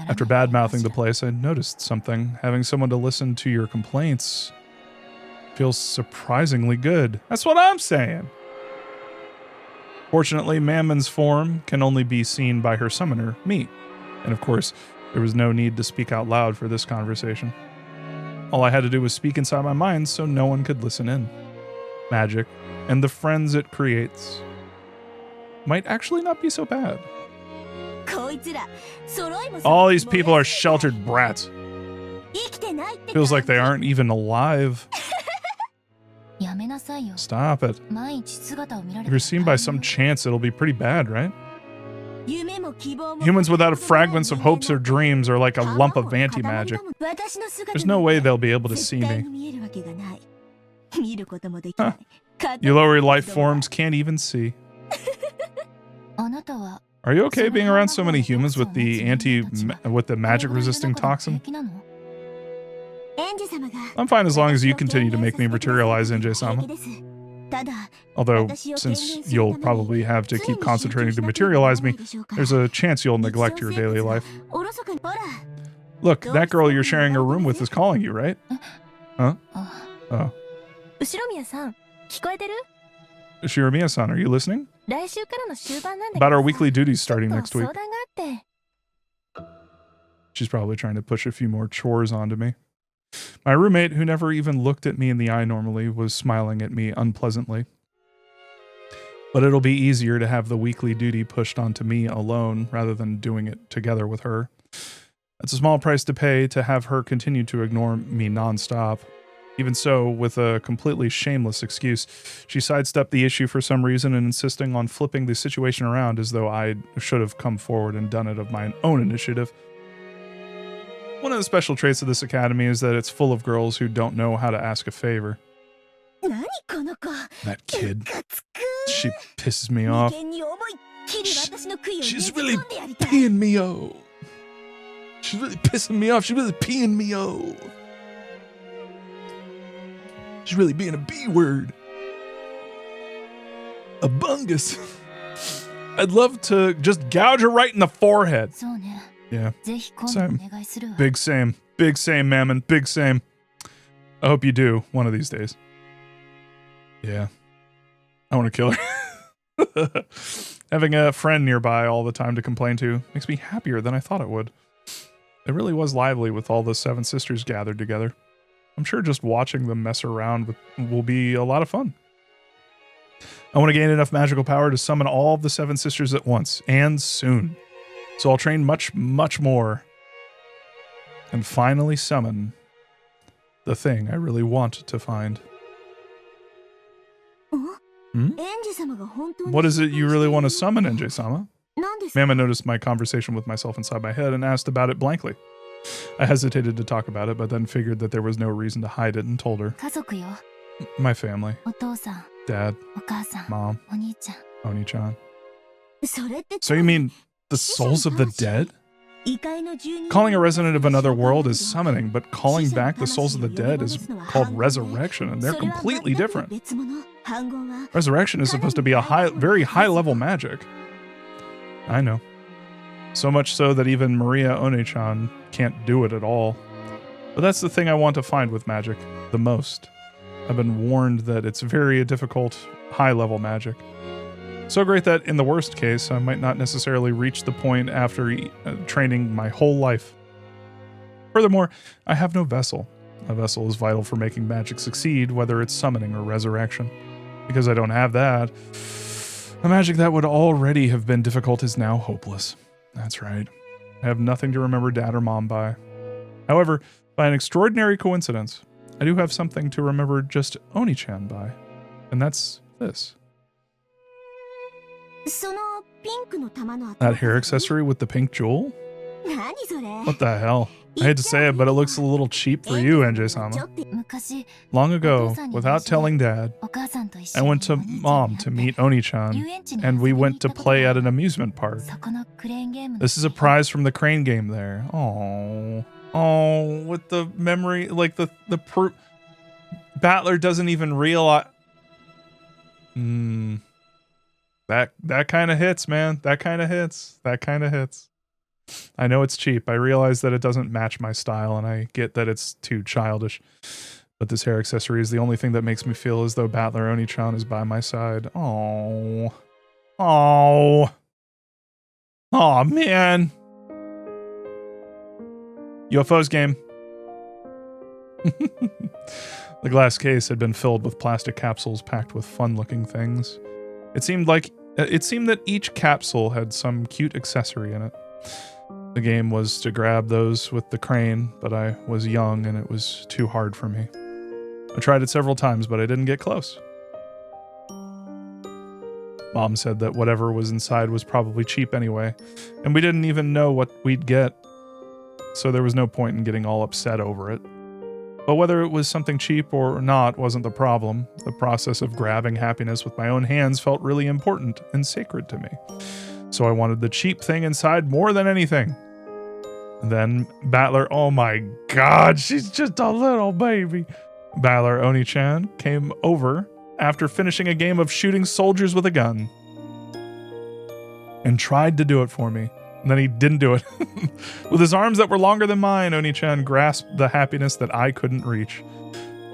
[SPEAKER 1] After bad-mouthing the place, I noticed something. Having someone to listen to your complaints feels surprisingly good. That's what I'm saying. Fortunately, Mammon's form can only be seen by her summoner, me. And of course, there was no need to speak out loud for this conversation. All I had to do was speak inside my mind so no one could listen in. Magic, and the friends it creates, might actually not be so bad. All these people are sheltered brats. Feels like they aren't even alive. Stop it. If you're seen by some chance, it'll be pretty bad, right? Humans without fragments of hopes or dreams are like a lump of anti-magic. There's no way they'll be able to see me. Huh. You lower life forms can't even see. Are you okay being around so many humans with the magic resisting toxin? I'm fine as long as you continue to make me materialize, NJ-sama. Although, since you'll probably have to keep concentrating to materialize me, there's a chance you'll neglect your daily life. Look, that girl you're sharing a room with is calling you, right? Huh? Oh. Shiramiya-san, are you listening? About our weekly duties starting next week. She's probably trying to push a few more chores onto me. My roommate, who never even looked at me in the eye normally, was smiling at me unpleasantly. But it'll be easier to have the weekly duty pushed onto me alone rather than doing it together with her. It's a small price to pay to have her continue to ignore me nonstop. Even so, with a completely shameless excuse, she sidestepped the issue for some reason and insisting on flipping the situation around as though I should have come forward and done it of my own initiative. One of the special traits of this academy is that it's full of girls who don't know how to ask a favor. That kid. She pisses me off. She's really peeing me off. She's really pissing me off. She's really peeing me off. She's really being a B word. A bungus. I'd love to just gouge her right in the forehead. Yeah. Same. Big same. Big same, Mammon. Big same. I hope you do one of these days. Yeah. I want to kill her. Having a friend nearby all the time to complain to makes me happier than I thought it would. It really was lively with all the 7 sisters gathered together. I'm sure just watching them mess around will be a lot of fun. I want to gain enough magical power to summon all of the 7 sisters at once, and soon. So I'll train much, much more, and finally summon the thing I really want to find. Hmm? What is it you really want to summon, NJ-sama? Mama noticed my conversation with myself inside my head and asked about it blankly. I hesitated to talk about it, but then figured that there was no reason to hide it and told her. My family. Dad. Mom. Oni-chan. So you mean the souls of the dead? Calling a resident of another world is summoning, but calling back the souls of the dead is called resurrection, and they're completely different. Resurrection is supposed to be a very high-level magic. I know. So much so that even Maria One-chan can't do it at all. But that's the thing I want to find with magic the most. I've been warned that it's very difficult, high-level magic. So great that, in the worst case, I might not necessarily reach the point after training my whole life. Furthermore, I have no vessel. A vessel is vital for making magic succeed, whether it's summoning or resurrection. Because I don't have that, a magic that would already have been difficult is now hopeless. That's right. I have nothing to remember Dad or Mom by. However, by an extraordinary coincidence, I do have something to remember just Oni-chan by. And that's this. That hair accessory with the pink jewel? What the hell? I hate to say it, but it looks a little cheap for you, NJ-sama. Long ago, without telling Dad, I went to Mom to meet Oni-chan, and we went to play at an amusement park. This is a prize from the crane game there. Oh, with the memory, like the Battler doesn't even realize. That kind of hits, man. That kind of hits. I know it's cheap. I realize that it doesn't match my style, and I get that it's too childish. But this hair accessory is the only thing that makes me feel as though Battler Oni-chan is by my side. Oh, man. UFOs game. The glass case had been filled with plastic capsules packed with fun-looking things. It seemed that each capsule had some cute accessory in it. The game was to grab those with the crane, but I was young and it was too hard for me. I tried it several times, but I didn't get close. Mom said that whatever was inside was probably cheap anyway, and we didn't even know what we'd get, so there was no point in getting all upset over it. But whether it was something cheap or not wasn't the problem. The process of grabbing happiness with my own hands felt really important and sacred to me. So I wanted the cheap thing inside more than anything. And then Battler, oh my god, she's just a little baby. Battler Oni-chan came over after finishing a game of shooting soldiers with a gun. And tried to do it for me. And then he didn't do it. With his arms that were longer than mine, Oni-chan grasped the happiness that I couldn't reach.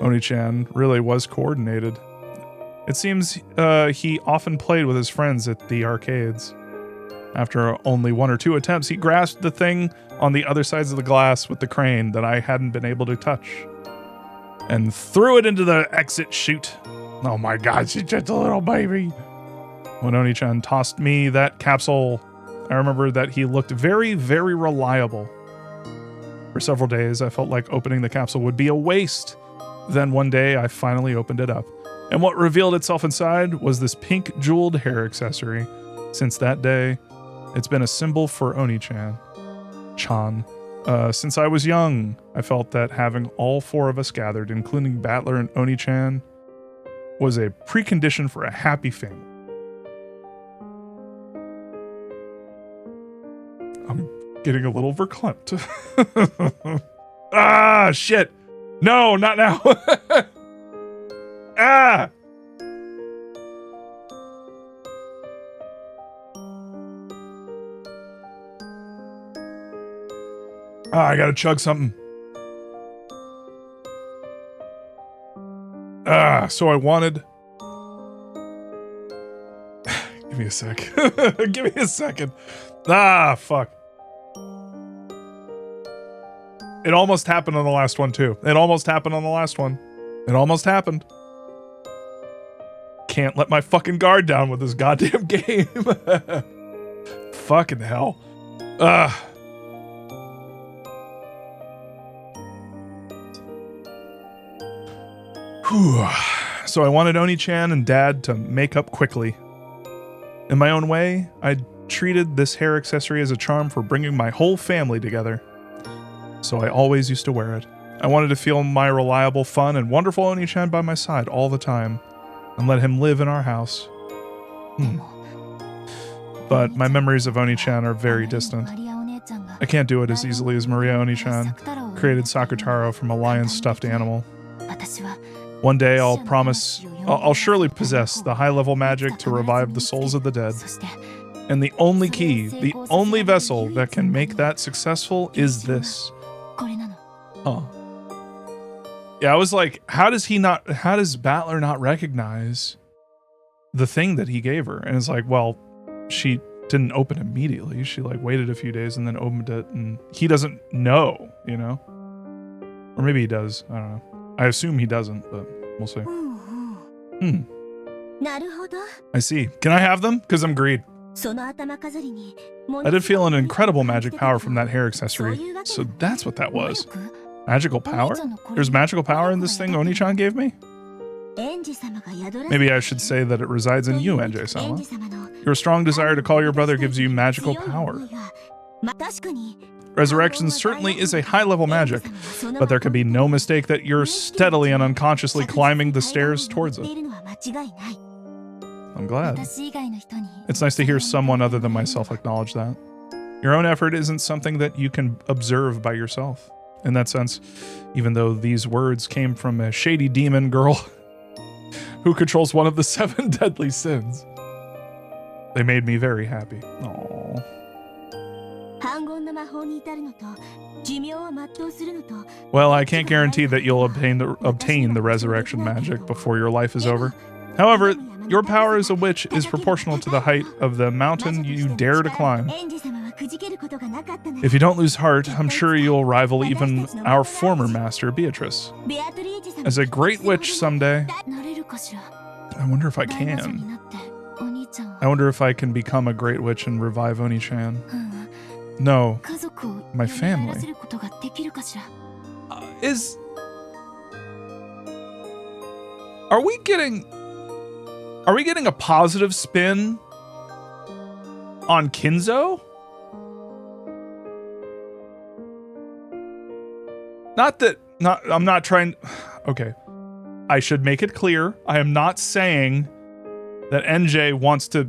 [SPEAKER 1] Oni-chan really was coordinated. It seems he often played with his friends at the arcades. After only 1 or 2 attempts, he grasped the thing on the other sides of the glass with the crane that I hadn't been able to touch, and threw it into the exit chute. Oh my god, she's just a little baby. When Oni-chan tossed me that capsule, I remember that he looked very, very reliable. For several days, I felt like opening the capsule would be a waste. Then one day, I finally opened it up, and what revealed itself inside was this pink jeweled hair accessory. Since that day, it's been a symbol for Oni-chan. Since I was young, I felt that having all 4 of us gathered, including Battler and Oni-chan, was a precondition for a happy family. I'm getting a little verklempt. Ah, shit. No, not now. Ah! I gotta chug something. So I wanted... Give me a sec. Give me a second. Fuck. It almost happened on the last one, too. It almost happened on the last one. It almost happened. can't let my fucking guard down with this goddamn game. Fucking hell. Ugh. Whew. So I wanted Oni-chan and Dad to make up quickly. In my own way, I treated this hair accessory as a charm for bringing my whole family together. So I always used to wear it. I wanted to feel my reliable, fun, and wonderful Oni-chan by my side all the time, and let him live in our house. But my memories of Oni-chan are very distant. I can't do it as easily as Maria Oni-chan created Sakutaro from a lion's stuffed animal. One day I'll surely possess the high-level magic to revive the souls of the dead. And the only key, the only vessel that can make that successful is this. Oh. Yeah, I was like, how does Battler not recognize the thing that he gave her? And it's like, well, she didn't open immediately. She like waited a few days and then opened it, and he doesn't know, you know? Or maybe he does, I don't know. I assume he doesn't, but we'll see. I see. Can I have them? Because I'm greed. I did feel an incredible magic power from that hair accessory, so that's what that was. Magical power? There's magical power in this thing Oni-chan gave me? Maybe I should say that it resides in you, NJ-sama. Your strong desire to call your brother gives you magical power. Resurrection certainly is a high-level magic, but there can be no mistake that you're steadily and unconsciously climbing the stairs towards it. I'm glad. It's nice to hear someone other than myself acknowledge that. Your own effort isn't something that you can observe by yourself. In that sense, even though these words came from a shady demon girl who controls one of the 7 deadly sins, they made me very happy. Aww. Well, I can't guarantee that you'll obtain the resurrection magic before your life is over. However, your power as a witch is proportional to the height of the mountain you dare to climb. If you don't lose heart, I'm sure you'll rival even our former master, Beatrice. As a great witch someday, I wonder if I can. I wonder if I can become a great witch and revive Oni-chan. No, my family. Are we getting a positive spin on Kinzo? I'm not trying. Okay. I should make it clear. I am not saying that NJ wants to,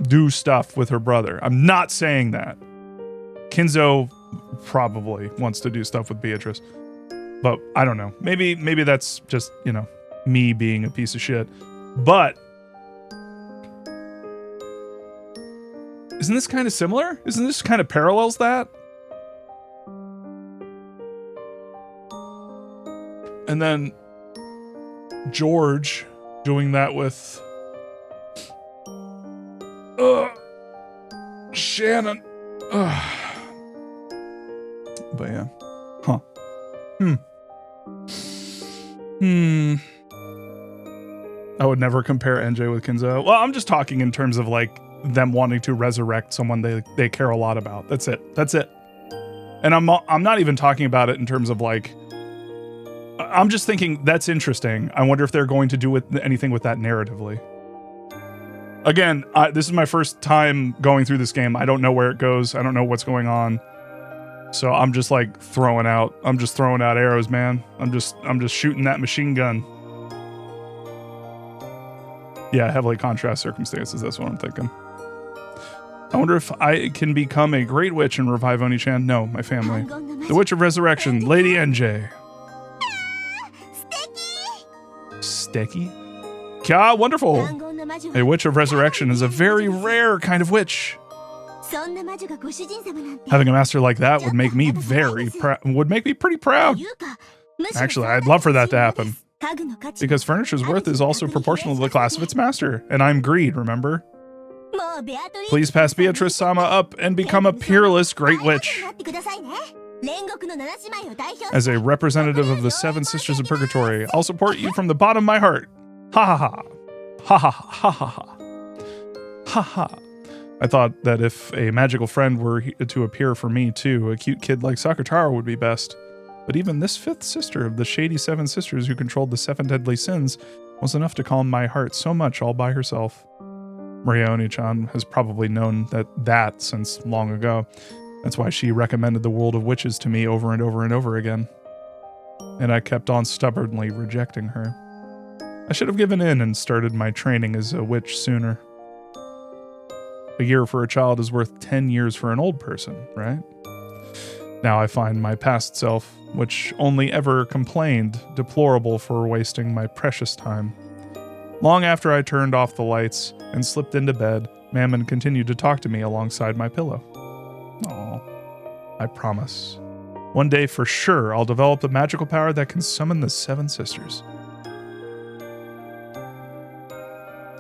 [SPEAKER 1] do stuff with her brother. I'm not saying that. Kinzo probably wants to do stuff with Beatrice. But I don't know. Maybe that's just, me being a piece of shit. But isn't this kind of similar? Isn't this kind of parallels that? And then George doing that with Shannon. But yeah. Huh. I would never compare NJ with Kinzo. Well, I'm just talking in terms of like them wanting to resurrect someone they care a lot about. That's it. And I'm not even talking about it in terms of like, I'm just thinking that's interesting. I wonder if they're going to do anything with that narratively. Again, this is my first time going through this game. I don't know where it goes. I don't know what's going on. So I'm just like throwing out arrows, man. I'm just shooting that machine gun. Yeah, heavily contrast circumstances. That's what I'm thinking. I wonder if I can become a great witch and revive Oni-chan. No, my family. The Witch of Resurrection, Lady NJ. Sticky? Kya, wonderful. A Witch of Resurrection is a very rare kind of witch. Having a master like that would make me pretty proud. Actually, I'd love for that to happen. Because furniture's worth is also proportional to the class of its master, and I'm greed, remember? Please pass Beatrice-sama up and become a peerless great witch. As a representative of the 7 Sisters of Purgatory, I'll support you from the bottom of my heart. Ha ha ha. Ha ha ha ha ha. Ha ha. I thought that if a magical friend were to appear for me too, a cute kid like Sakutaro would be best. But even this fifth sister of the shady seven sisters who controlled the seven deadly sins was enough to calm my heart so much all by herself. Maria Oni-chan has probably known that since long ago. That's why she recommended the world of witches to me over and over and over again. And I kept on stubbornly rejecting her. I should have given in and started my training as a witch sooner. A year for a child is worth 10 years for an old person, right? Now I find my past self, which only ever complained, deplorable for wasting my precious time. Long after I turned off the lights and slipped into bed, Mammon continued to talk to me alongside my pillow. Aw, I promise. One day for sure I'll develop a magical power that can summon the seven sisters.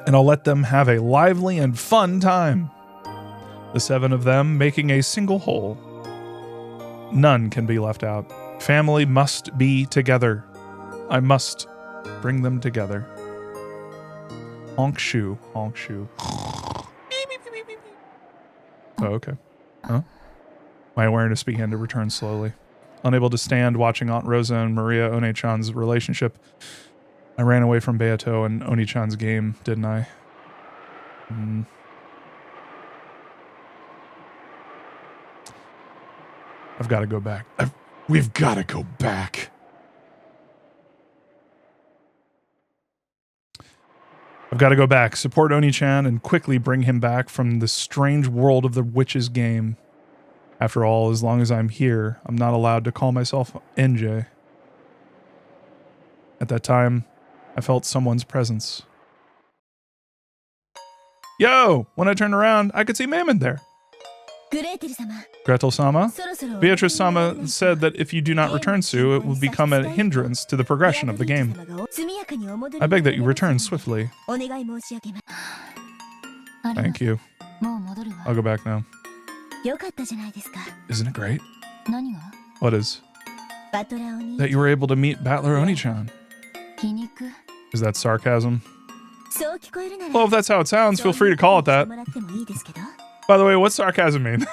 [SPEAKER 1] And I'll let them have a lively and fun time. The seven of them making a single whole. None can be left out. Family must be together. I must bring them together. Honk shoe, honk shoe. Oh, okay. Huh? My awareness began to return slowly. Unable to stand watching Aunt Rosa and Maria One-chan's relationship, I ran away from Beato and Oni-chan's game, didn't I? I've got to go back. We've got to go back. I've got to go back, support Oni-chan, and quickly bring him back from the strange world of the witch's game. After all, as long as I'm here, I'm not allowed to call myself NJ. At that time, I felt someone's presence. Yo! When I turned around, I could see Mammon there. Gretel-sama? Beatrice-sama said that if you do not return soon, it will become a hindrance to the progression of the game. I beg that you return swiftly. Thank you. I'll go back now. Isn't it great? What is? That you were able to meet Battler Oni-chan. Is that sarcasm? Well, if that's how it sounds, feel free to call it that. By the way, what's sarcasm mean?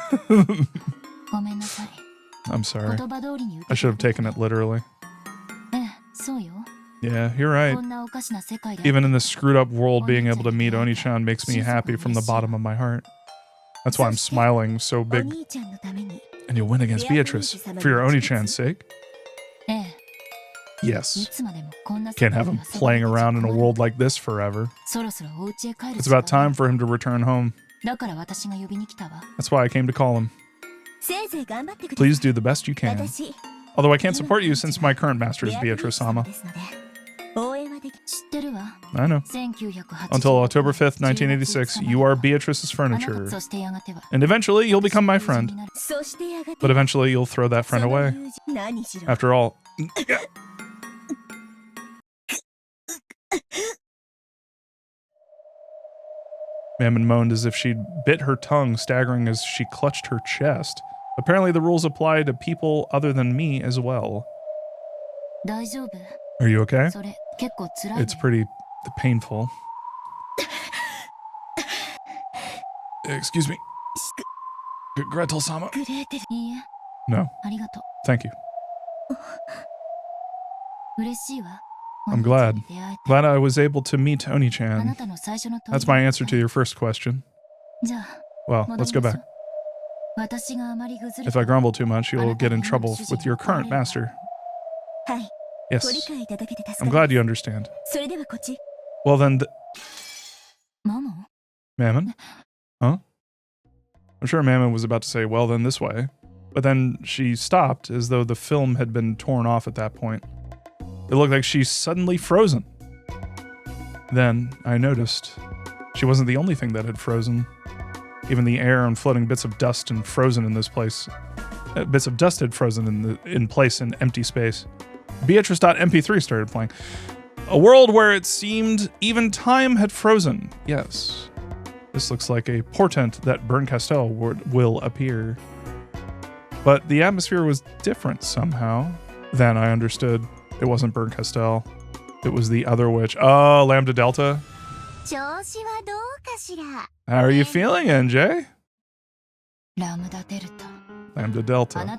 [SPEAKER 1] I'm sorry. I should have taken it literally. Yeah, you're right. Even in this screwed up world, being able to meet Oni-chan makes me happy from the bottom of my heart. That's why I'm smiling so big. And you'll win against Beatrice, for your Oni-chan's sake? Yes. Can't have him playing around in a world like this forever. It's about time for him to return home. That's why I came to call him. Please do the best you can. Although I can't support you since my current master is Beatrice-sama. I know. Until October 5th, 1986, you are Beatrice's furniture. And eventually, you'll become my friend. But eventually, you'll throw that friend away. After all... Mammon moaned as if she'd bit her tongue, staggering as she clutched her chest. Apparently the rules apply to people other than me as well. Are you okay? It's pretty painful. Excuse me. Gretel-sama? No. Thank you. I'm glad. Glad I was able to meet Oni-chan. That's my answer to your first question. Well, let's go back. If I grumble too much, you'll get in trouble with your current master. Yes. I'm glad you understand. Well then, Mammon? Huh? I'm sure Mammon was about to say, well then this way. But then she stopped, as though the film had been torn off at that point. It looked like she's suddenly frozen. Then I noticed she wasn't the only thing that had frozen. Even the air and floating bits of dust and frozen in this place. Bits of dust had frozen in place in empty space. Beatrice.mp3 started playing. A world where it seemed even time had frozen. Yes. This looks like a portent that Burn Castell will appear. But the atmosphere was different somehow. Then I understood. It wasn't Burn Castell. It was the other witch. Oh, Lambda Delta. How are you feeling, NJ? Lambda Delta.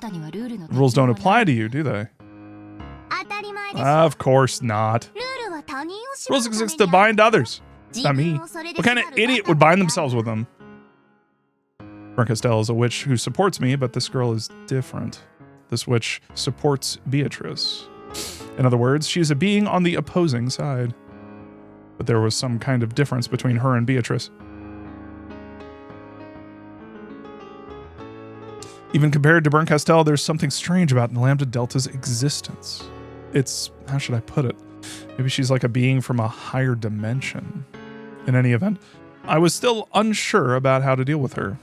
[SPEAKER 1] Rules don't apply to you, do they? Of course not. Rules exist to bind others. Not me. What kind of idiot would bind themselves with them? Castell is a witch who supports me, but this girl is different. This witch supports Beatrice. In other words, she's a being on the opposing side. But there was some kind of difference between her and Beatrice. Even compared to Castell, there's something strange about Lambda Delta's existence. It's, how should I put it? Maybe she's like a being from a higher dimension. In any event, I was still unsure about how to deal with her.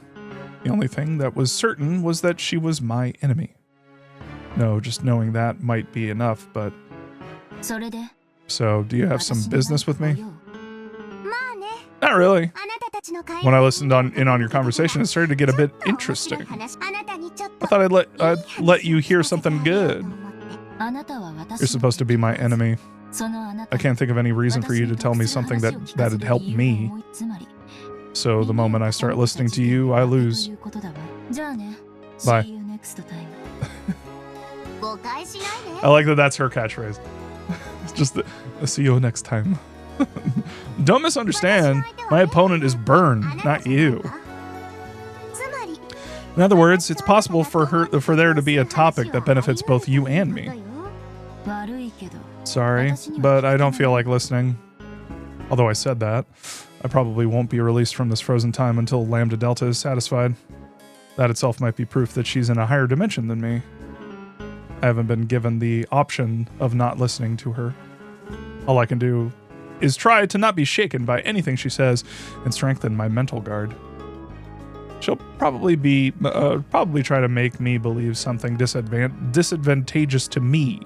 [SPEAKER 1] The only thing that was certain was that she was my enemy. No, just knowing that might be enough, but... So, do you have some business with me? Not really. When I listened in on your conversation, it started to get a bit interesting. I thought I'd let you hear something good. You're supposed to be my enemy. I can't think of any reason for you to tell me something that'd help me. So the moment I start listening to you, I lose. Bye. I like that that's her catchphrase. It's just the, see you next time. Don't misunderstand. My opponent is Burn, not you. In other words, it's possible for there to be a topic that benefits both you and me. Sorry, but I don't feel like listening. Although I said that, I probably won't be released from this frozen time until Lambda Delta is satisfied. That itself might be proof that she's in a higher dimension than me. I haven't been given the option of not listening to her. All I can do is try to not be shaken by anything she says and strengthen my mental guard. She'll probably try to make me believe something disadvantageous to me,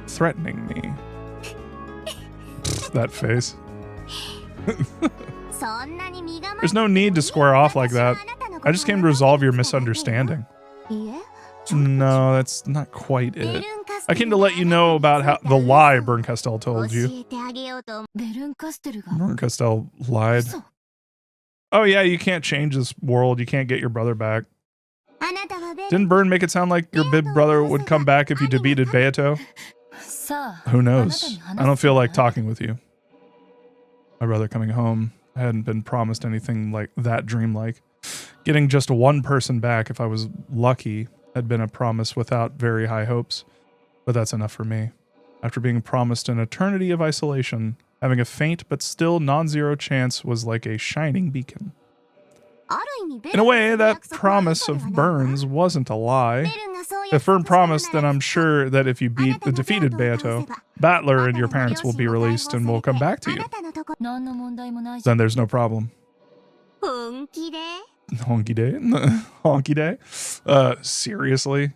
[SPEAKER 1] threatening me. That face. There's no need to square off like that. I just came to resolve your misunderstanding. No, that's not quite it. I came to let you know about how the lie Castell told you. Castell lied. Oh yeah, you can't change this world. You can't get your brother back. Didn't Burn make it sound like your big brother would come back if you defeated Beato? Who knows? I don't feel like talking with you. My brother coming home. I hadn't been promised anything like that dreamlike. Getting just one person back, if I was lucky, had been a promise without very high hopes. But that's enough for me. After being promised an eternity of isolation, having a faint but still non-zero chance was like a shining beacon. In a way, that promise of Burn's wasn't a lie. If Burn promised, then I'm sure that if you defeated Beato, Battler and your parents will be released and will come back to you. Then there's no problem. Honky day? Honky day? Seriously?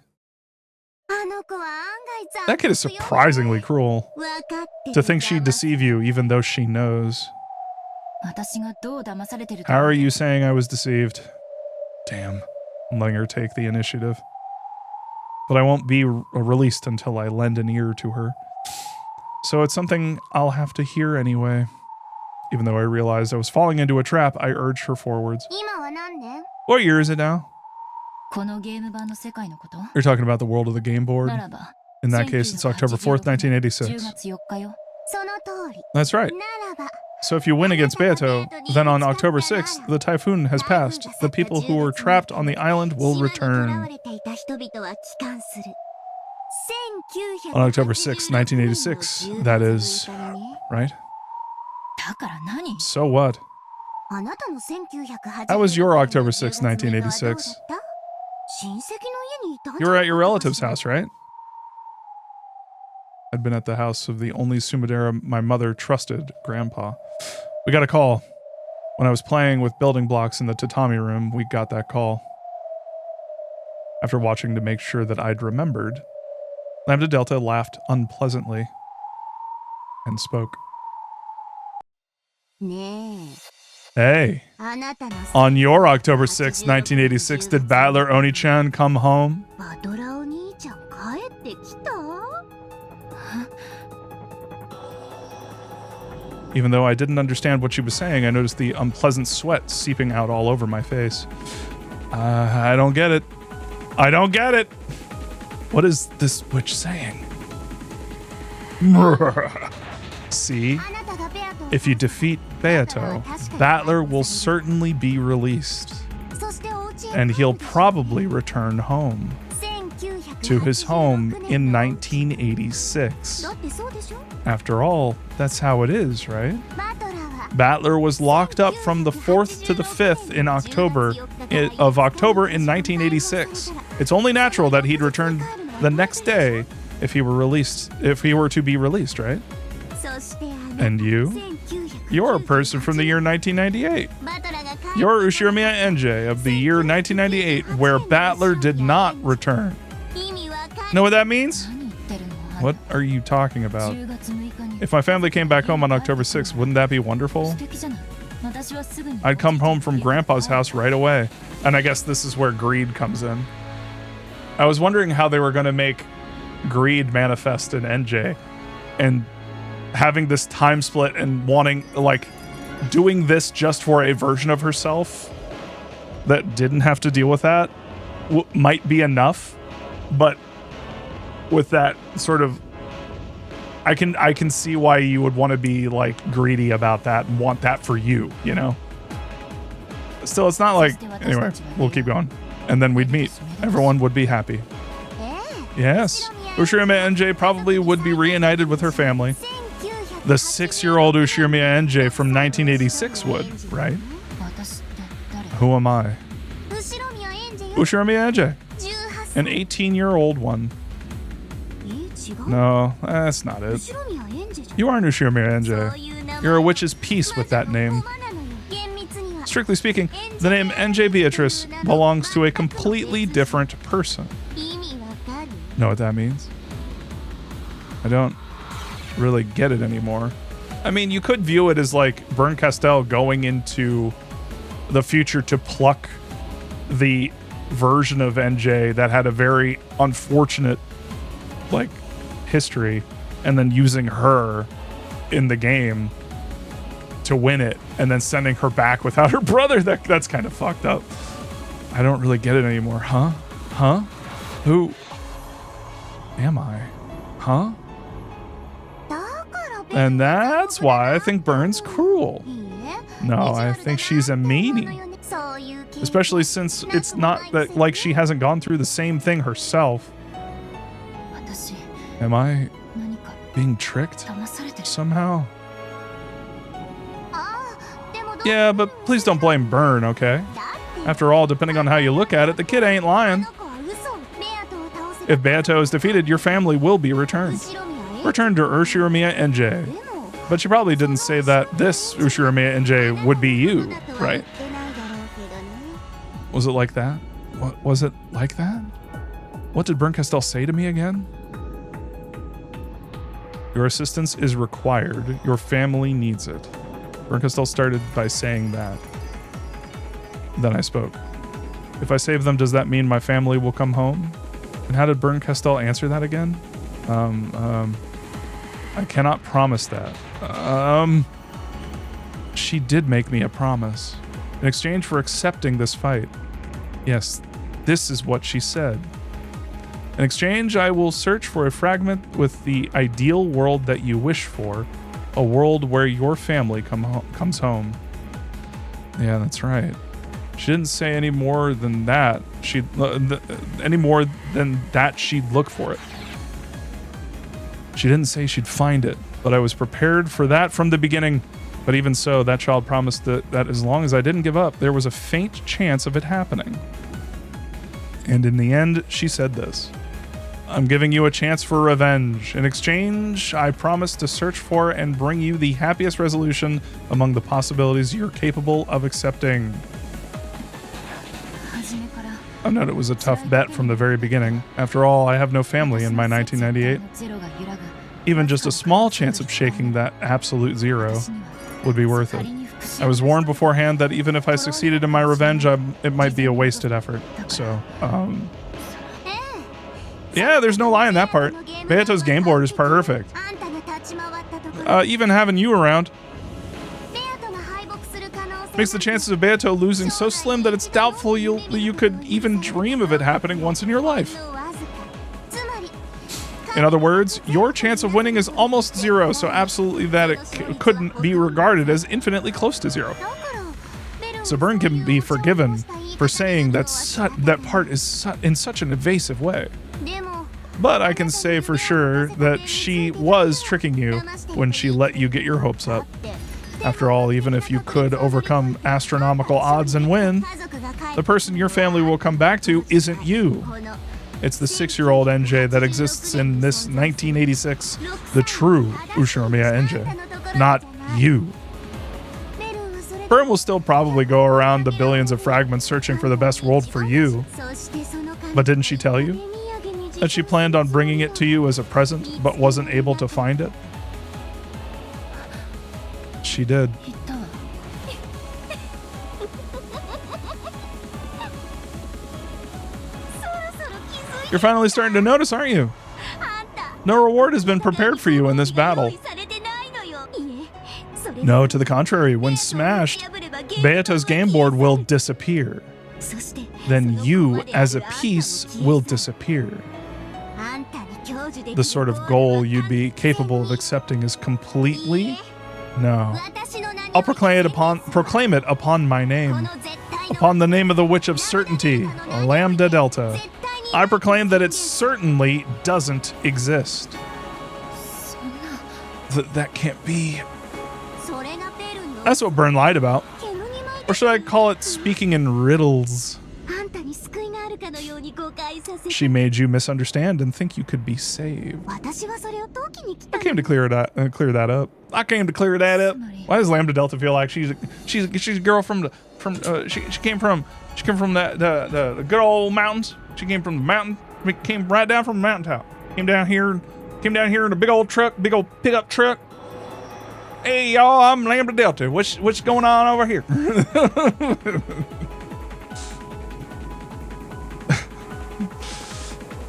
[SPEAKER 1] That kid is surprisingly cruel. To think she'd deceive you even though she knows. How are you saying I was deceived? Damn. I'm letting her take the initiative. But I won't be released until I lend an ear to her. So it's something I'll have to hear anyway. Even though I realized I was falling into a trap, I urged her forwards. What year is it now? You're talking about the world of the game board? In that case, it's October 4th, 1986. That's right. So if you win against Beato, then on October 6th, the typhoon has passed. The people who were trapped on the island will return. On October 6th, 1986, that is, right? So what? How was your October 6th, 1986? You were at your relative's house, right? I'd been at the house of the only Sumidera my mother trusted, Grandpa. We got a call. When I was playing with building blocks in the tatami room, we got that call. After watching to make sure that I'd remembered, Lambda Delta laughed unpleasantly and spoke. Hey, on your October 6th, 1986, did Battler Oni-chan come home? Even though I didn't understand what she was saying, I noticed the unpleasant sweat seeping out all over my face. I don't get it. I don't get it. What is this witch saying? See? If you defeat Beato, Battler will certainly be released. And he'll probably return home. To his home in 1986. After all, that's how it is, right? Battler was locked up from the 4th to the 5th in October in 1986. It's only natural that he'd return the next day if he were to be released, right? And you're a person from the year 1998. You're Ushiramiya NJ of the year 1998, where Battler did not return. Know what that means? What are you talking about? If my family came back home on October 6th, wouldn't that be wonderful? I'd come home from Grandpa's house right away. And I guess this is where greed comes in. I was wondering how they were going to make greed manifest in NJ. And having this time split and wanting, like, doing this just for a version of herself that didn't have to deal with that might be enough. But with that sort of, I can see why you would want to be like greedy about that and want that for you, you know? Still, it's not like, anyway, we'll keep going. And then we'd meet. Everyone would be happy. Yes. Ushiramiya NJ probably would be reunited with her family. The 6-year-old Ushiramiya NJ from 1986 would, right? Who am I? Ushiramiya NJ. An 18-year-old one. No, that's not it. You aren't Ushiramiya NJ. You're a witch's piece with that name. Strictly speaking, the name NJ Beatrice belongs to a completely different person. Know what that means? I don't really get it anymore. I mean, you could view it as like Bern Castell going into the future to pluck the version of NJ that had a very unfortunate like history and then using her in the game to win it and then sending her back without her brother. That's kind of fucked up. I don't really get it anymore. Huh? Who am I? Huh? And that's why I think Bern's cruel. No, I think she's a meanie. Especially since it's not that like she hasn't gone through the same thing herself. Am I being tricked somehow? Yeah, but please don't blame Bern, okay? After all, depending on how you look at it, the kid ain't lying. If Beato is defeated, your family will be returned. Returned to Ushiramiya NJ. But she probably didn't say that this Ushiramiya NJ would be you, right? Was it like that? What was it like that? What did Bern Castell say to me again? Your assistance is required. Your family needs it. Bern Castell started by saying that. Then I spoke. If I save them, does that mean my family will come home? And how did Bern Castell answer that again? I cannot promise that. She did make me a promise. In exchange for accepting this fight. Yes, this is what she said. In exchange, I will search for a fragment with the ideal world that you wish for. A world where your family comes home. Yeah, that's right. She didn't say any more than that. She'd look for it. She didn't say she'd find it, but I was prepared for that from the beginning. But even so, that child promised that as long as I didn't give up, there was a faint chance of it happening. And in the end, she said this. I'm giving you a chance for revenge. In exchange, I promise to search for and bring you the happiest resolution among the possibilities you're capable of accepting. I know it was a tough bet from the very beginning. After all, I have no family in my 1998. Even just a small chance of shaking that absolute zero would be worth it. I was warned beforehand that even if I succeeded in my revenge, it might be a wasted effort. So, yeah, there's no lie in that part. Beato's game board is perfect. Even having you around, Makes the chances of Beato losing so slim that it's doubtful you could even dream of it happening once in your life. In other words, your chance of winning is almost zero, so absolutely that it couldn't be regarded as infinitely close to zero. So Byrne can be forgiven for saying that part is in such an evasive way. But I can say for sure that she was tricking you when she let you get your hopes up. After all, even if you could overcome astronomical odds and win, the person your family will come back to isn't you. It's the 6-year-old NJ that exists in this 1986, the true Ushinomiya NJ, not you. Byrne will still probably go around the billions of fragments searching for the best world for you. But didn't she tell you that she planned on bringing it to you as a present, but wasn't able to find it? She did. You're finally starting to notice, aren't you? No reward has been prepared for you in this battle. No, to the contrary. When smashed, Beato's game board will disappear. Then you, as a piece, will disappear. The sort of goal you'd be capable of accepting is completely... No. I'll proclaim it upon my name. Upon the name of the Witch of Certainty, Lambda Delta. I proclaim that it certainly doesn't exist. That can't be. That's what Byrne lied about. Or should I call it speaking in riddles? She made you misunderstand and think you could be saved. I came to clear that up. I came to clear that up. Why does Lambda Delta feel like she's a girl she came from the good old mountains? She came from the mountain. Came right down from the mountaintop. Came down here in a big old pickup truck. Hey y'all, I'm Lambda Delta. What's going on over here?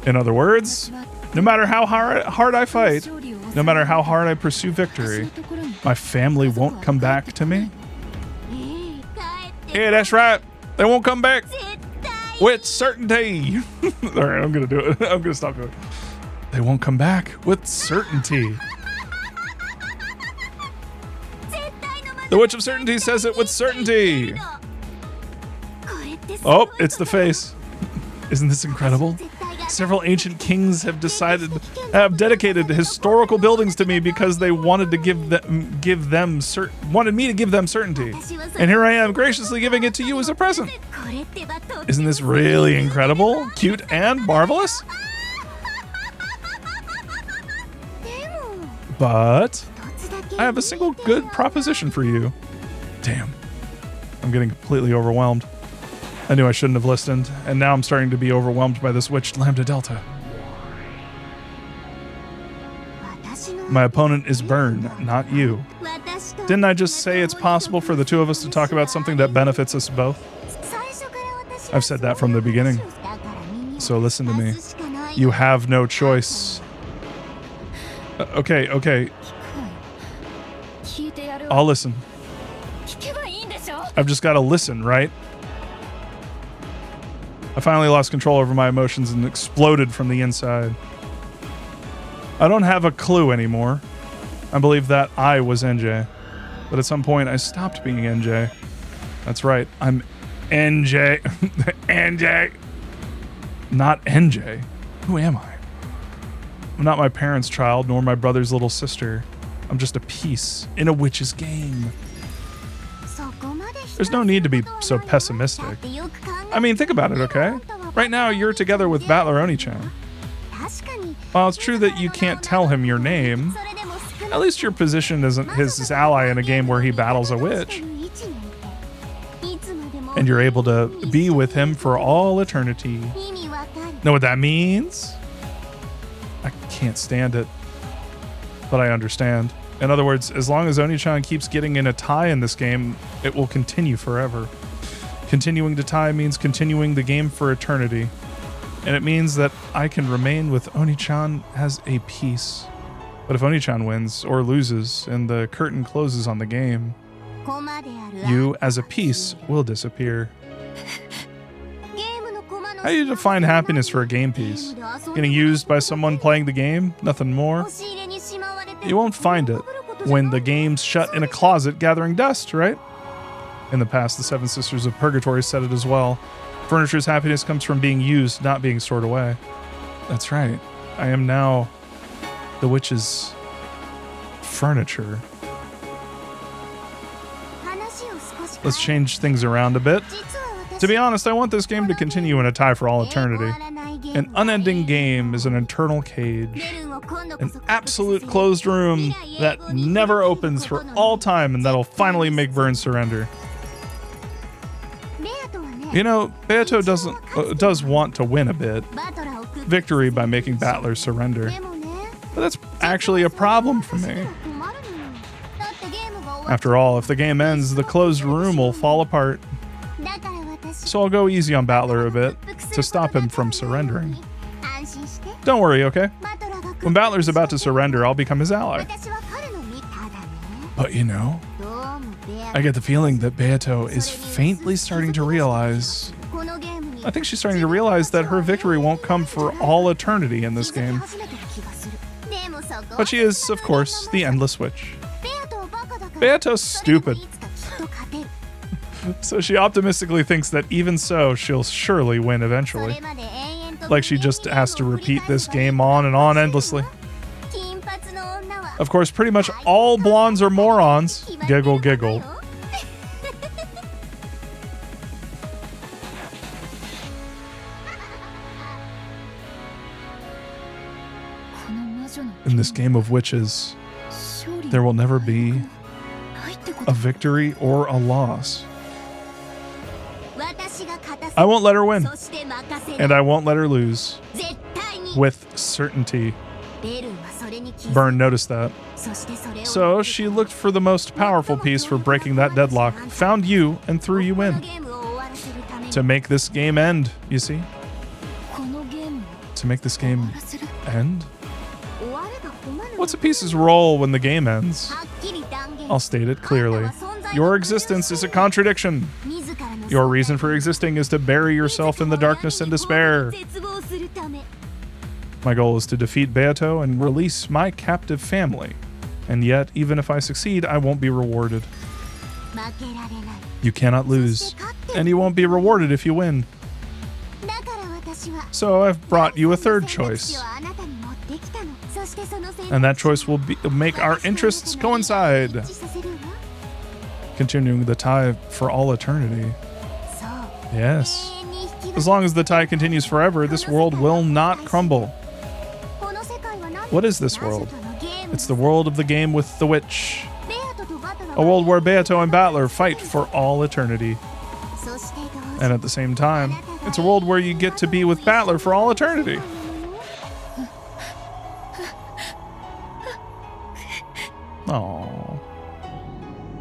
[SPEAKER 1] In other words, no matter how hard I fight, no matter how hard I pursue victory, my family won't come back to me. Yeah, that's right. They won't come back with certainty. All right, I'm going to do it. I'm going to stop doing it. They won't come back with certainty. The Witch of Certainty says it with certainty. Oh, it's the face. Isn't this incredible? Several ancient kings have dedicated historical buildings to me because they wanted to wanted me to give them certainty. And here I am graciously giving it to you as a present. Isn't this really incredible, cute, and marvelous? But I have a single good proposition for you. Damn. I'm getting completely overwhelmed. I knew I shouldn't have listened, and now I'm starting to be overwhelmed by this witch, Lambda Delta. My opponent is Byrne, not you. Didn't I just say it's possible for the two of us to talk about something that benefits us both? I've said that from the beginning. So listen to me. You have no choice. Okay. I'll listen. I've just got to listen, right? I finally lost control over my emotions and exploded from the inside. I don't have a clue anymore. I believe that I was NJ. But at some point, I stopped being NJ. That's right, I'm NJ. NJ. Not NJ. Who am I? I'm not my parents' child, nor my brother's little sister. I'm just a piece in a witch's game. There's no need to be so pessimistic. I mean, think about it, okay? Right now, you're together with Battler Oni-chan. While it's true that you can't tell him your name, at least your position isn't his ally in a game where he battles a witch. And you're able to be with him for all eternity. Know what that means? I can't stand it. But I understand. In other words, as long as Oni-chan keeps getting in a tie in this game, it will continue forever. Continuing to tie means continuing the game for eternity. And it means that I can remain with Oni-chan as a piece. But if Oni-chan wins or loses and the curtain closes on the game, you as a piece will disappear. How do you define happiness for a game piece? Getting used by someone playing the game? Nothing more? You won't find it when the game's shut in a closet gathering dust, right? In the past, the Seven Sisters of Purgatory said it as well. Furniture's happiness comes from being used, not being stored away. That's right. I am now the witch's furniture. Let's change things around a bit. To be honest, I want this game to continue in a tie for all eternity. An unending game is an eternal cage. An absolute closed room that never opens for all time and that'll finally make Vern surrender. You know, Beato does want to win a bit. Victory by making Battler surrender. But that's actually a problem for me. After all, if the game ends, the closed room will fall apart. So I'll go easy on Battler a bit to stop him from surrendering. Don't worry, okay? When Battler's about to surrender, I'll become his ally. But you know, I get the feeling that Beato is faintly starting to realize... I think she's starting to realize that her victory won't come for all eternity in this game. But she is, of course, the Endless Witch. Beato's stupid. So she optimistically thinks that even so, she'll surely win eventually. Like she just has to repeat this game on and on endlessly. Of course, pretty much all blondes are morons. Giggle, giggle. In this game of witches, there will never be a victory or a loss. I won't let her win, and I won't let her lose. With certainty. Vern noticed that. So she looked for the most powerful piece for breaking that deadlock, found you, and threw you in. To make this game end, you see? To make this game end? What's a piece's role when the game ends? I'll state it clearly. Your existence is a contradiction. Your reason for existing is to bury yourself in the darkness and despair. My goal is to defeat Beato and release my captive family. And yet, even if I succeed, I won't be rewarded. You cannot lose, and you won't be rewarded if you win. So I've brought you a third choice. And that choice will make our interests coincide. Continuing the tie for all eternity. Yes. As long as the tie continues forever, this world will not crumble. What is this world? It's the world of the game with the witch. A world where Beato and Battler fight for all eternity. And at the same time, it's a world where you get to be with Battler for all eternity. Aww.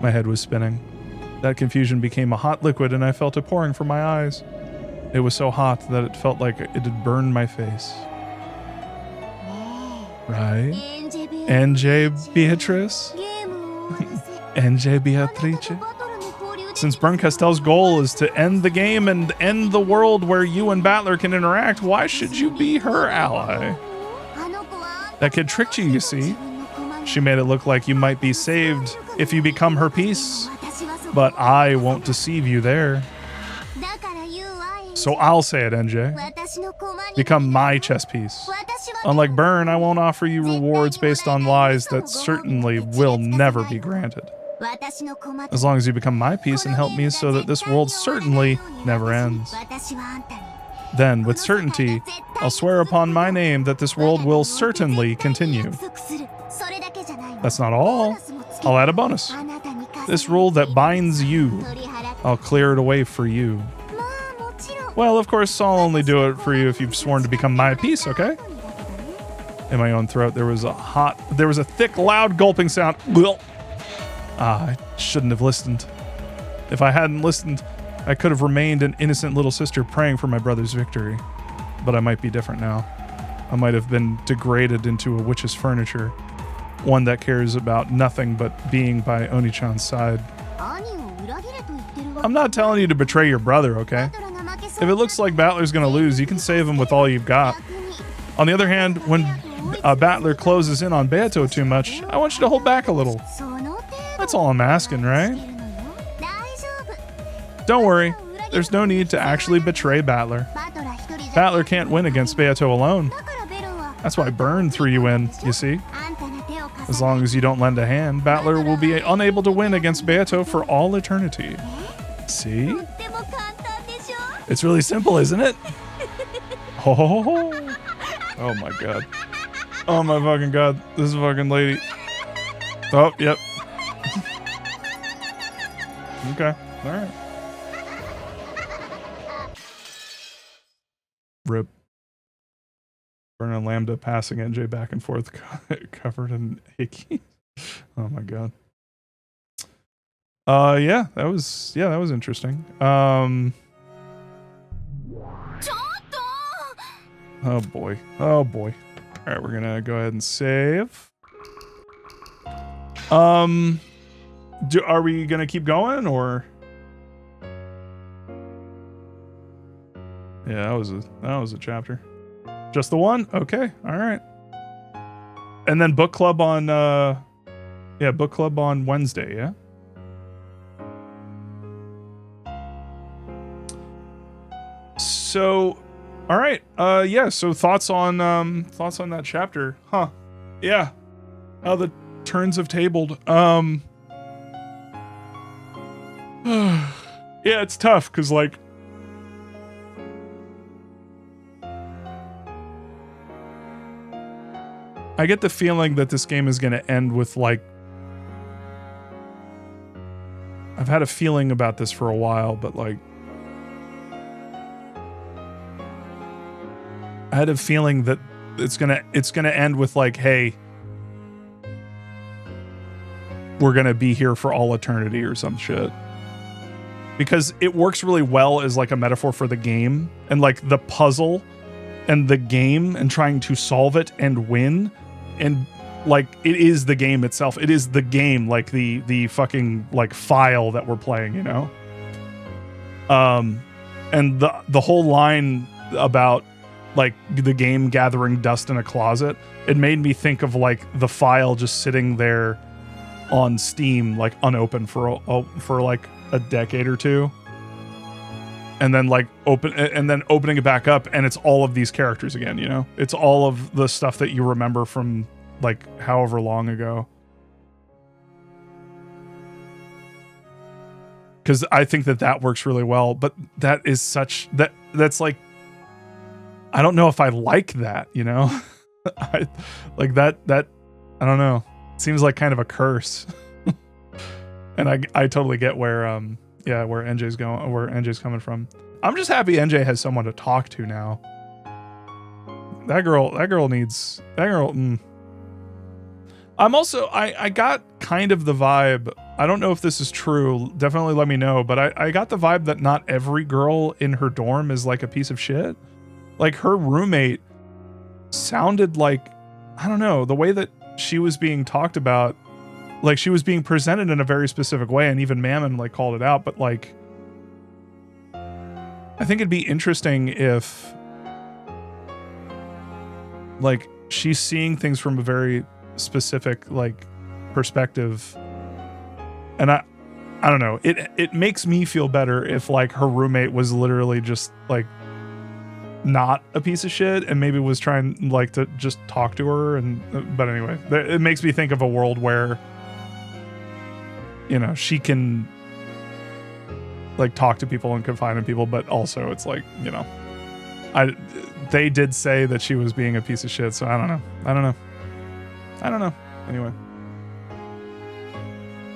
[SPEAKER 1] My head was spinning. That confusion became a hot liquid and I felt it pouring from my eyes. It was so hot that it felt like it had burned my face. Right? NJ Beatrice? NJ Beatrice? Since Bern Castell's goal is to end the game and end the world where you and Battler can interact, why should you be her ally? That kid tricked you, you see. She made it look like you might be saved if you become her piece. But I won't deceive you there. So I'll say it, NJ. Become my chess piece. Unlike Bern, I won't offer you rewards based on lies that certainly will never be granted. As long as you become my piece and help me so that this world certainly never ends. Then, with certainty, I'll swear upon my name that this world will certainly continue. That's not all. I'll add a bonus. This rule that binds you, I'll clear it away for you. Well, of course, I'll only do it for you if you've sworn to become my piece, okay? In my own throat, there was a thick, loud gulping sound. I shouldn't have listened. If I hadn't listened, I could have remained an innocent little sister praying for my brother's victory. But I might be different now. I might have been degraded into a witch's furniture. One that cares about nothing but being by Oni-chan's side. I'm not telling you to betray your brother, okay? If it looks like Battler's gonna lose, you can save him with all you've got. On the other hand, when Battler closes in on Beato too much, I want you to hold back a little. That's all I'm asking, right? Don't worry, there's no need to actually betray Battler. Battler can't win against Beato alone. That's why Burn threw you in, you see? As long as you don't lend a hand, Battler will be unable to win against Beato for all eternity. See? It's really simple, isn't it? Ho ho ho ho. Oh my god. Oh my fucking god. This fucking lady. Oh, yep. Okay. Alright. Rip. Burn and Lambda passing NJ back and forth covered in hickey. Oh my god. Yeah, that was interesting. Oh boy. Oh boy. Alright, we're gonna go ahead and save. Are we gonna keep going or? Yeah, that was a chapter. Just the one? Okay, alright. And then book club on book club on Wednesday, yeah? So alright, yeah, so thoughts on that chapter. Huh. Yeah. How the turns have tabled. Yeah, it's tough because like I get the feeling that this game is going to end with like I've had a feeling about this for a while, but like I had a feeling that it's gonna end with like, hey, we're gonna be here for all eternity or some shit. Because it works really well as like a metaphor for the game and like the puzzle and the game and trying to solve it and win. And like it is the game itself. It is the game, like the fucking like file that we're playing, you know? And the whole line about like the game gathering dust in a closet, it made me think of like the file just sitting there on Steam, like unopened for like a decade or two, and then like opening it back up, and it's all of these characters again. You know, it's all of the stuff that you remember from like however long ago. Because I think that works really well, but that is that's like. I don't know if I like that, you know? I like that I don't know. It seems like kind of a curse. And I totally get where where NJ's coming from. I'm just happy NJ has someone to talk to now. That girl I'm also I got kind of the vibe. I don't know if this is true. Definitely let me know, but I got the vibe that not every girl in her dorm is like a piece of shit. Like her roommate sounded like, I don't know, the way that she was being talked about, like she was being presented in a very specific way, and even Mammon like called it out, but like I think it'd be interesting if like she's seeing things from a very specific like perspective. And I don't know, it makes me feel better if like her roommate was literally just like not a piece of shit and maybe was trying like to just talk to her. And but anyway, it makes me think of a world where, you know, she can like talk to people and confide in people, but also it's like, you know, they did say that she was being a piece of shit, so I don't know. Anyway,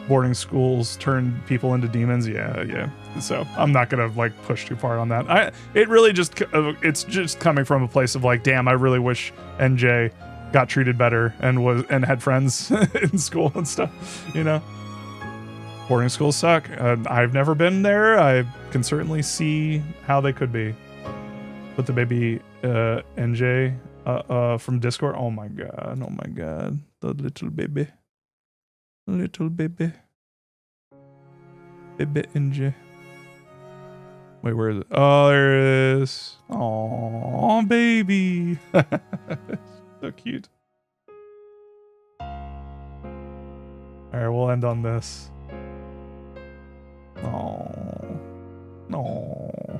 [SPEAKER 1] boarding schools turn people into demons. Yeah. So I'm not gonna like push too far on that. It's just coming from a place of like, damn, I really wish NJ got treated better and had friends in school and stuff. You know, boarding schools suck. I've never been there. I can certainly see how they could be. But the baby NJ from Discord. Oh my god, the little baby. Bit NJ. Wait, where is it? Oh, there it is. Oh, baby. So cute. All right, we'll end on this. Oh, no.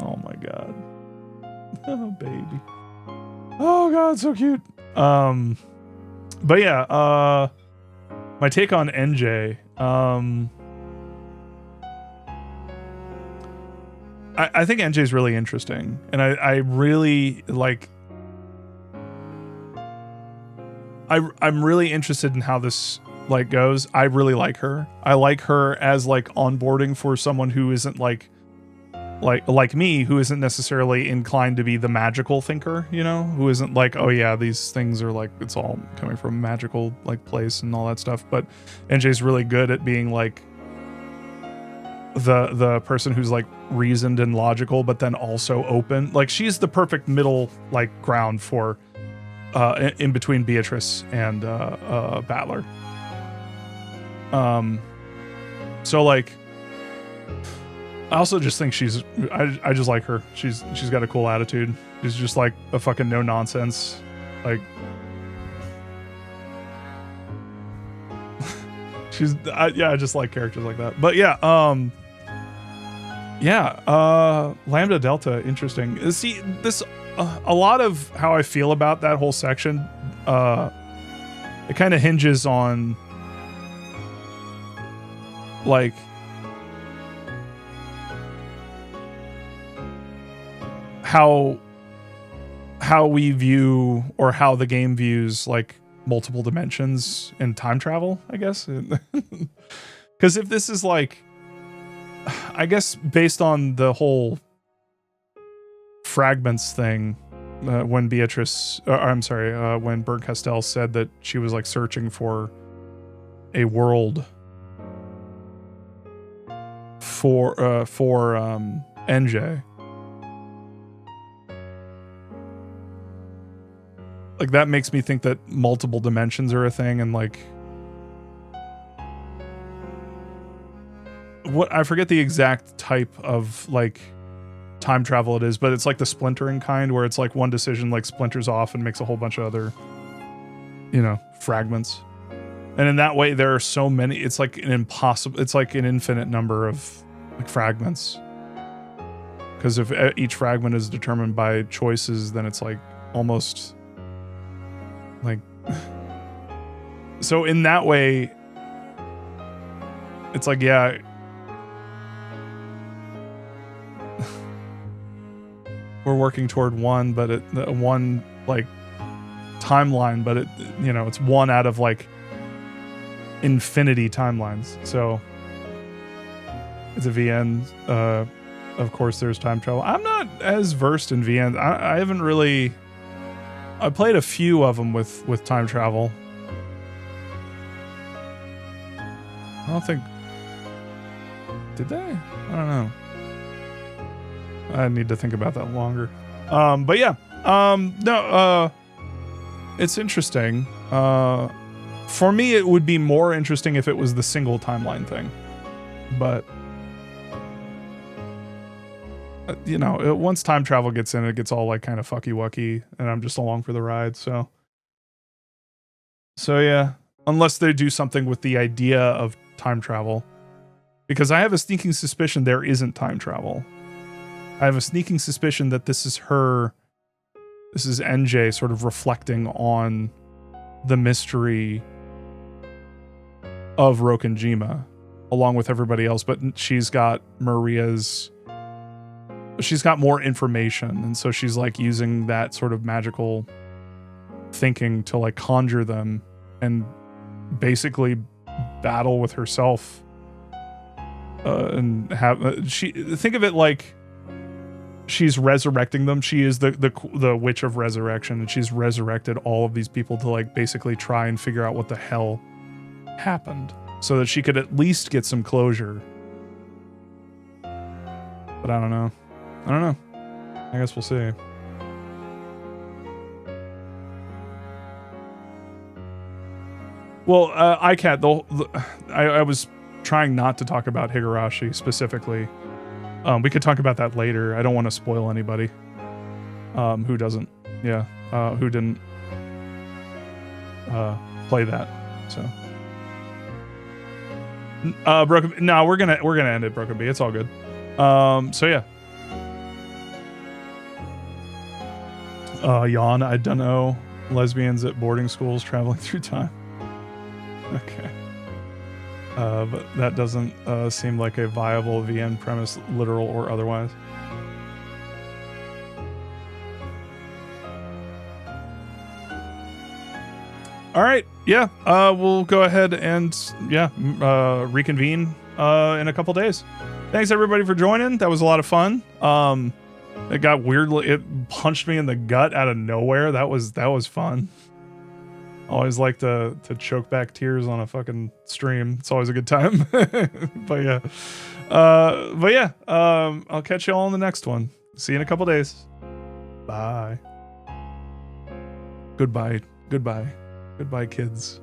[SPEAKER 1] Oh my god. Oh, baby. Oh god, so cute. But yeah, my take on NJ. I think NJ is really interesting, and I really like. I'm really interested in how this like goes. I really like her. I like her as like onboarding for someone who isn't like me, who isn't necessarily inclined to be the magical thinker, you know, who isn't like, oh yeah, these things are like, it's all coming from a magical like place and all that stuff. But NJ's really good at being like the person who's like reasoned and logical, but then also open. Like she's the perfect middle like ground for in between Beatrice and Battler. So like, I also just think she's I just like her. She's got a cool attitude. She's just like a fucking no nonsense. Like I just like characters like that. But yeah, Lambda Delta, interesting. See, this a lot of how I feel about that whole section, it kind of hinges on like how we view, or how the game views like multiple dimensions and time travel, I guess. Because if this is like, I guess based on the whole fragments thing, when Beatrice, when Berg Castell said that she was like searching for a world for NJ. Like that makes me think that multiple dimensions are a thing, and like what, I forget the exact type of like time travel it is, but it's like the splintering kind, where it's like one decision like splinters off and makes a whole bunch of other, you know, fragments. And in that way, there are so many, it's like it's like an infinite number of like fragments. Because if each fragment is determined by choices, then it's like almost like, so in that way, it's like, yeah, we're working toward one, but one like timeline, but it, you know, it's one out of like infinity timelines. So it's a VN. Of course, there's time travel. I'm not as versed in VN. I haven't really. I played a few of them with time travel. I don't think. Did they? I don't know. I need to think about that longer. But yeah. No. It's interesting. For me, it would be more interesting if it was the single timeline thing. But you know, once time travel gets in, it gets all like kind of fucky wucky, and I'm just along for the ride. So yeah, unless they do something with the idea of time travel, because I have a sneaking suspicion there isn't time travel. I have a sneaking suspicion that this is NJ sort of reflecting on the mystery of Rokenjima along with everybody else, but she's got more information, and so she's like using that sort of magical thinking to like conjure them and basically battle with herself, and have think of it like she's resurrecting them. She is the witch of resurrection, and she's resurrected all of these people to like basically try and figure out what the hell happened, so that she could at least get some closure. But I don't know. I guess we'll see. Well, iCat, I was trying not to talk about Higurashi specifically. We could talk about that later. I don't want to spoil anybody. Who doesn't? Yeah. Who didn't play that? So. Broken. No, we're gonna end it, Broken B. It's all good. So yeah. Yawn. I don't know. Lesbians at boarding schools traveling through time. Okay. But that doesn't seem like a viable VN premise, literal or otherwise. All right. Yeah. We'll go ahead and reconvene in a couple days. Thanks everybody for joining. That was a lot of fun. It got weirdly. It punched me in the gut out of nowhere. That was fun. Always like to choke back tears on a fucking stream. It's always a good time. But yeah. I'll catch you all in the next one. See you in a couple days. Bye. Goodbye. Goodbye. Goodbye, kids.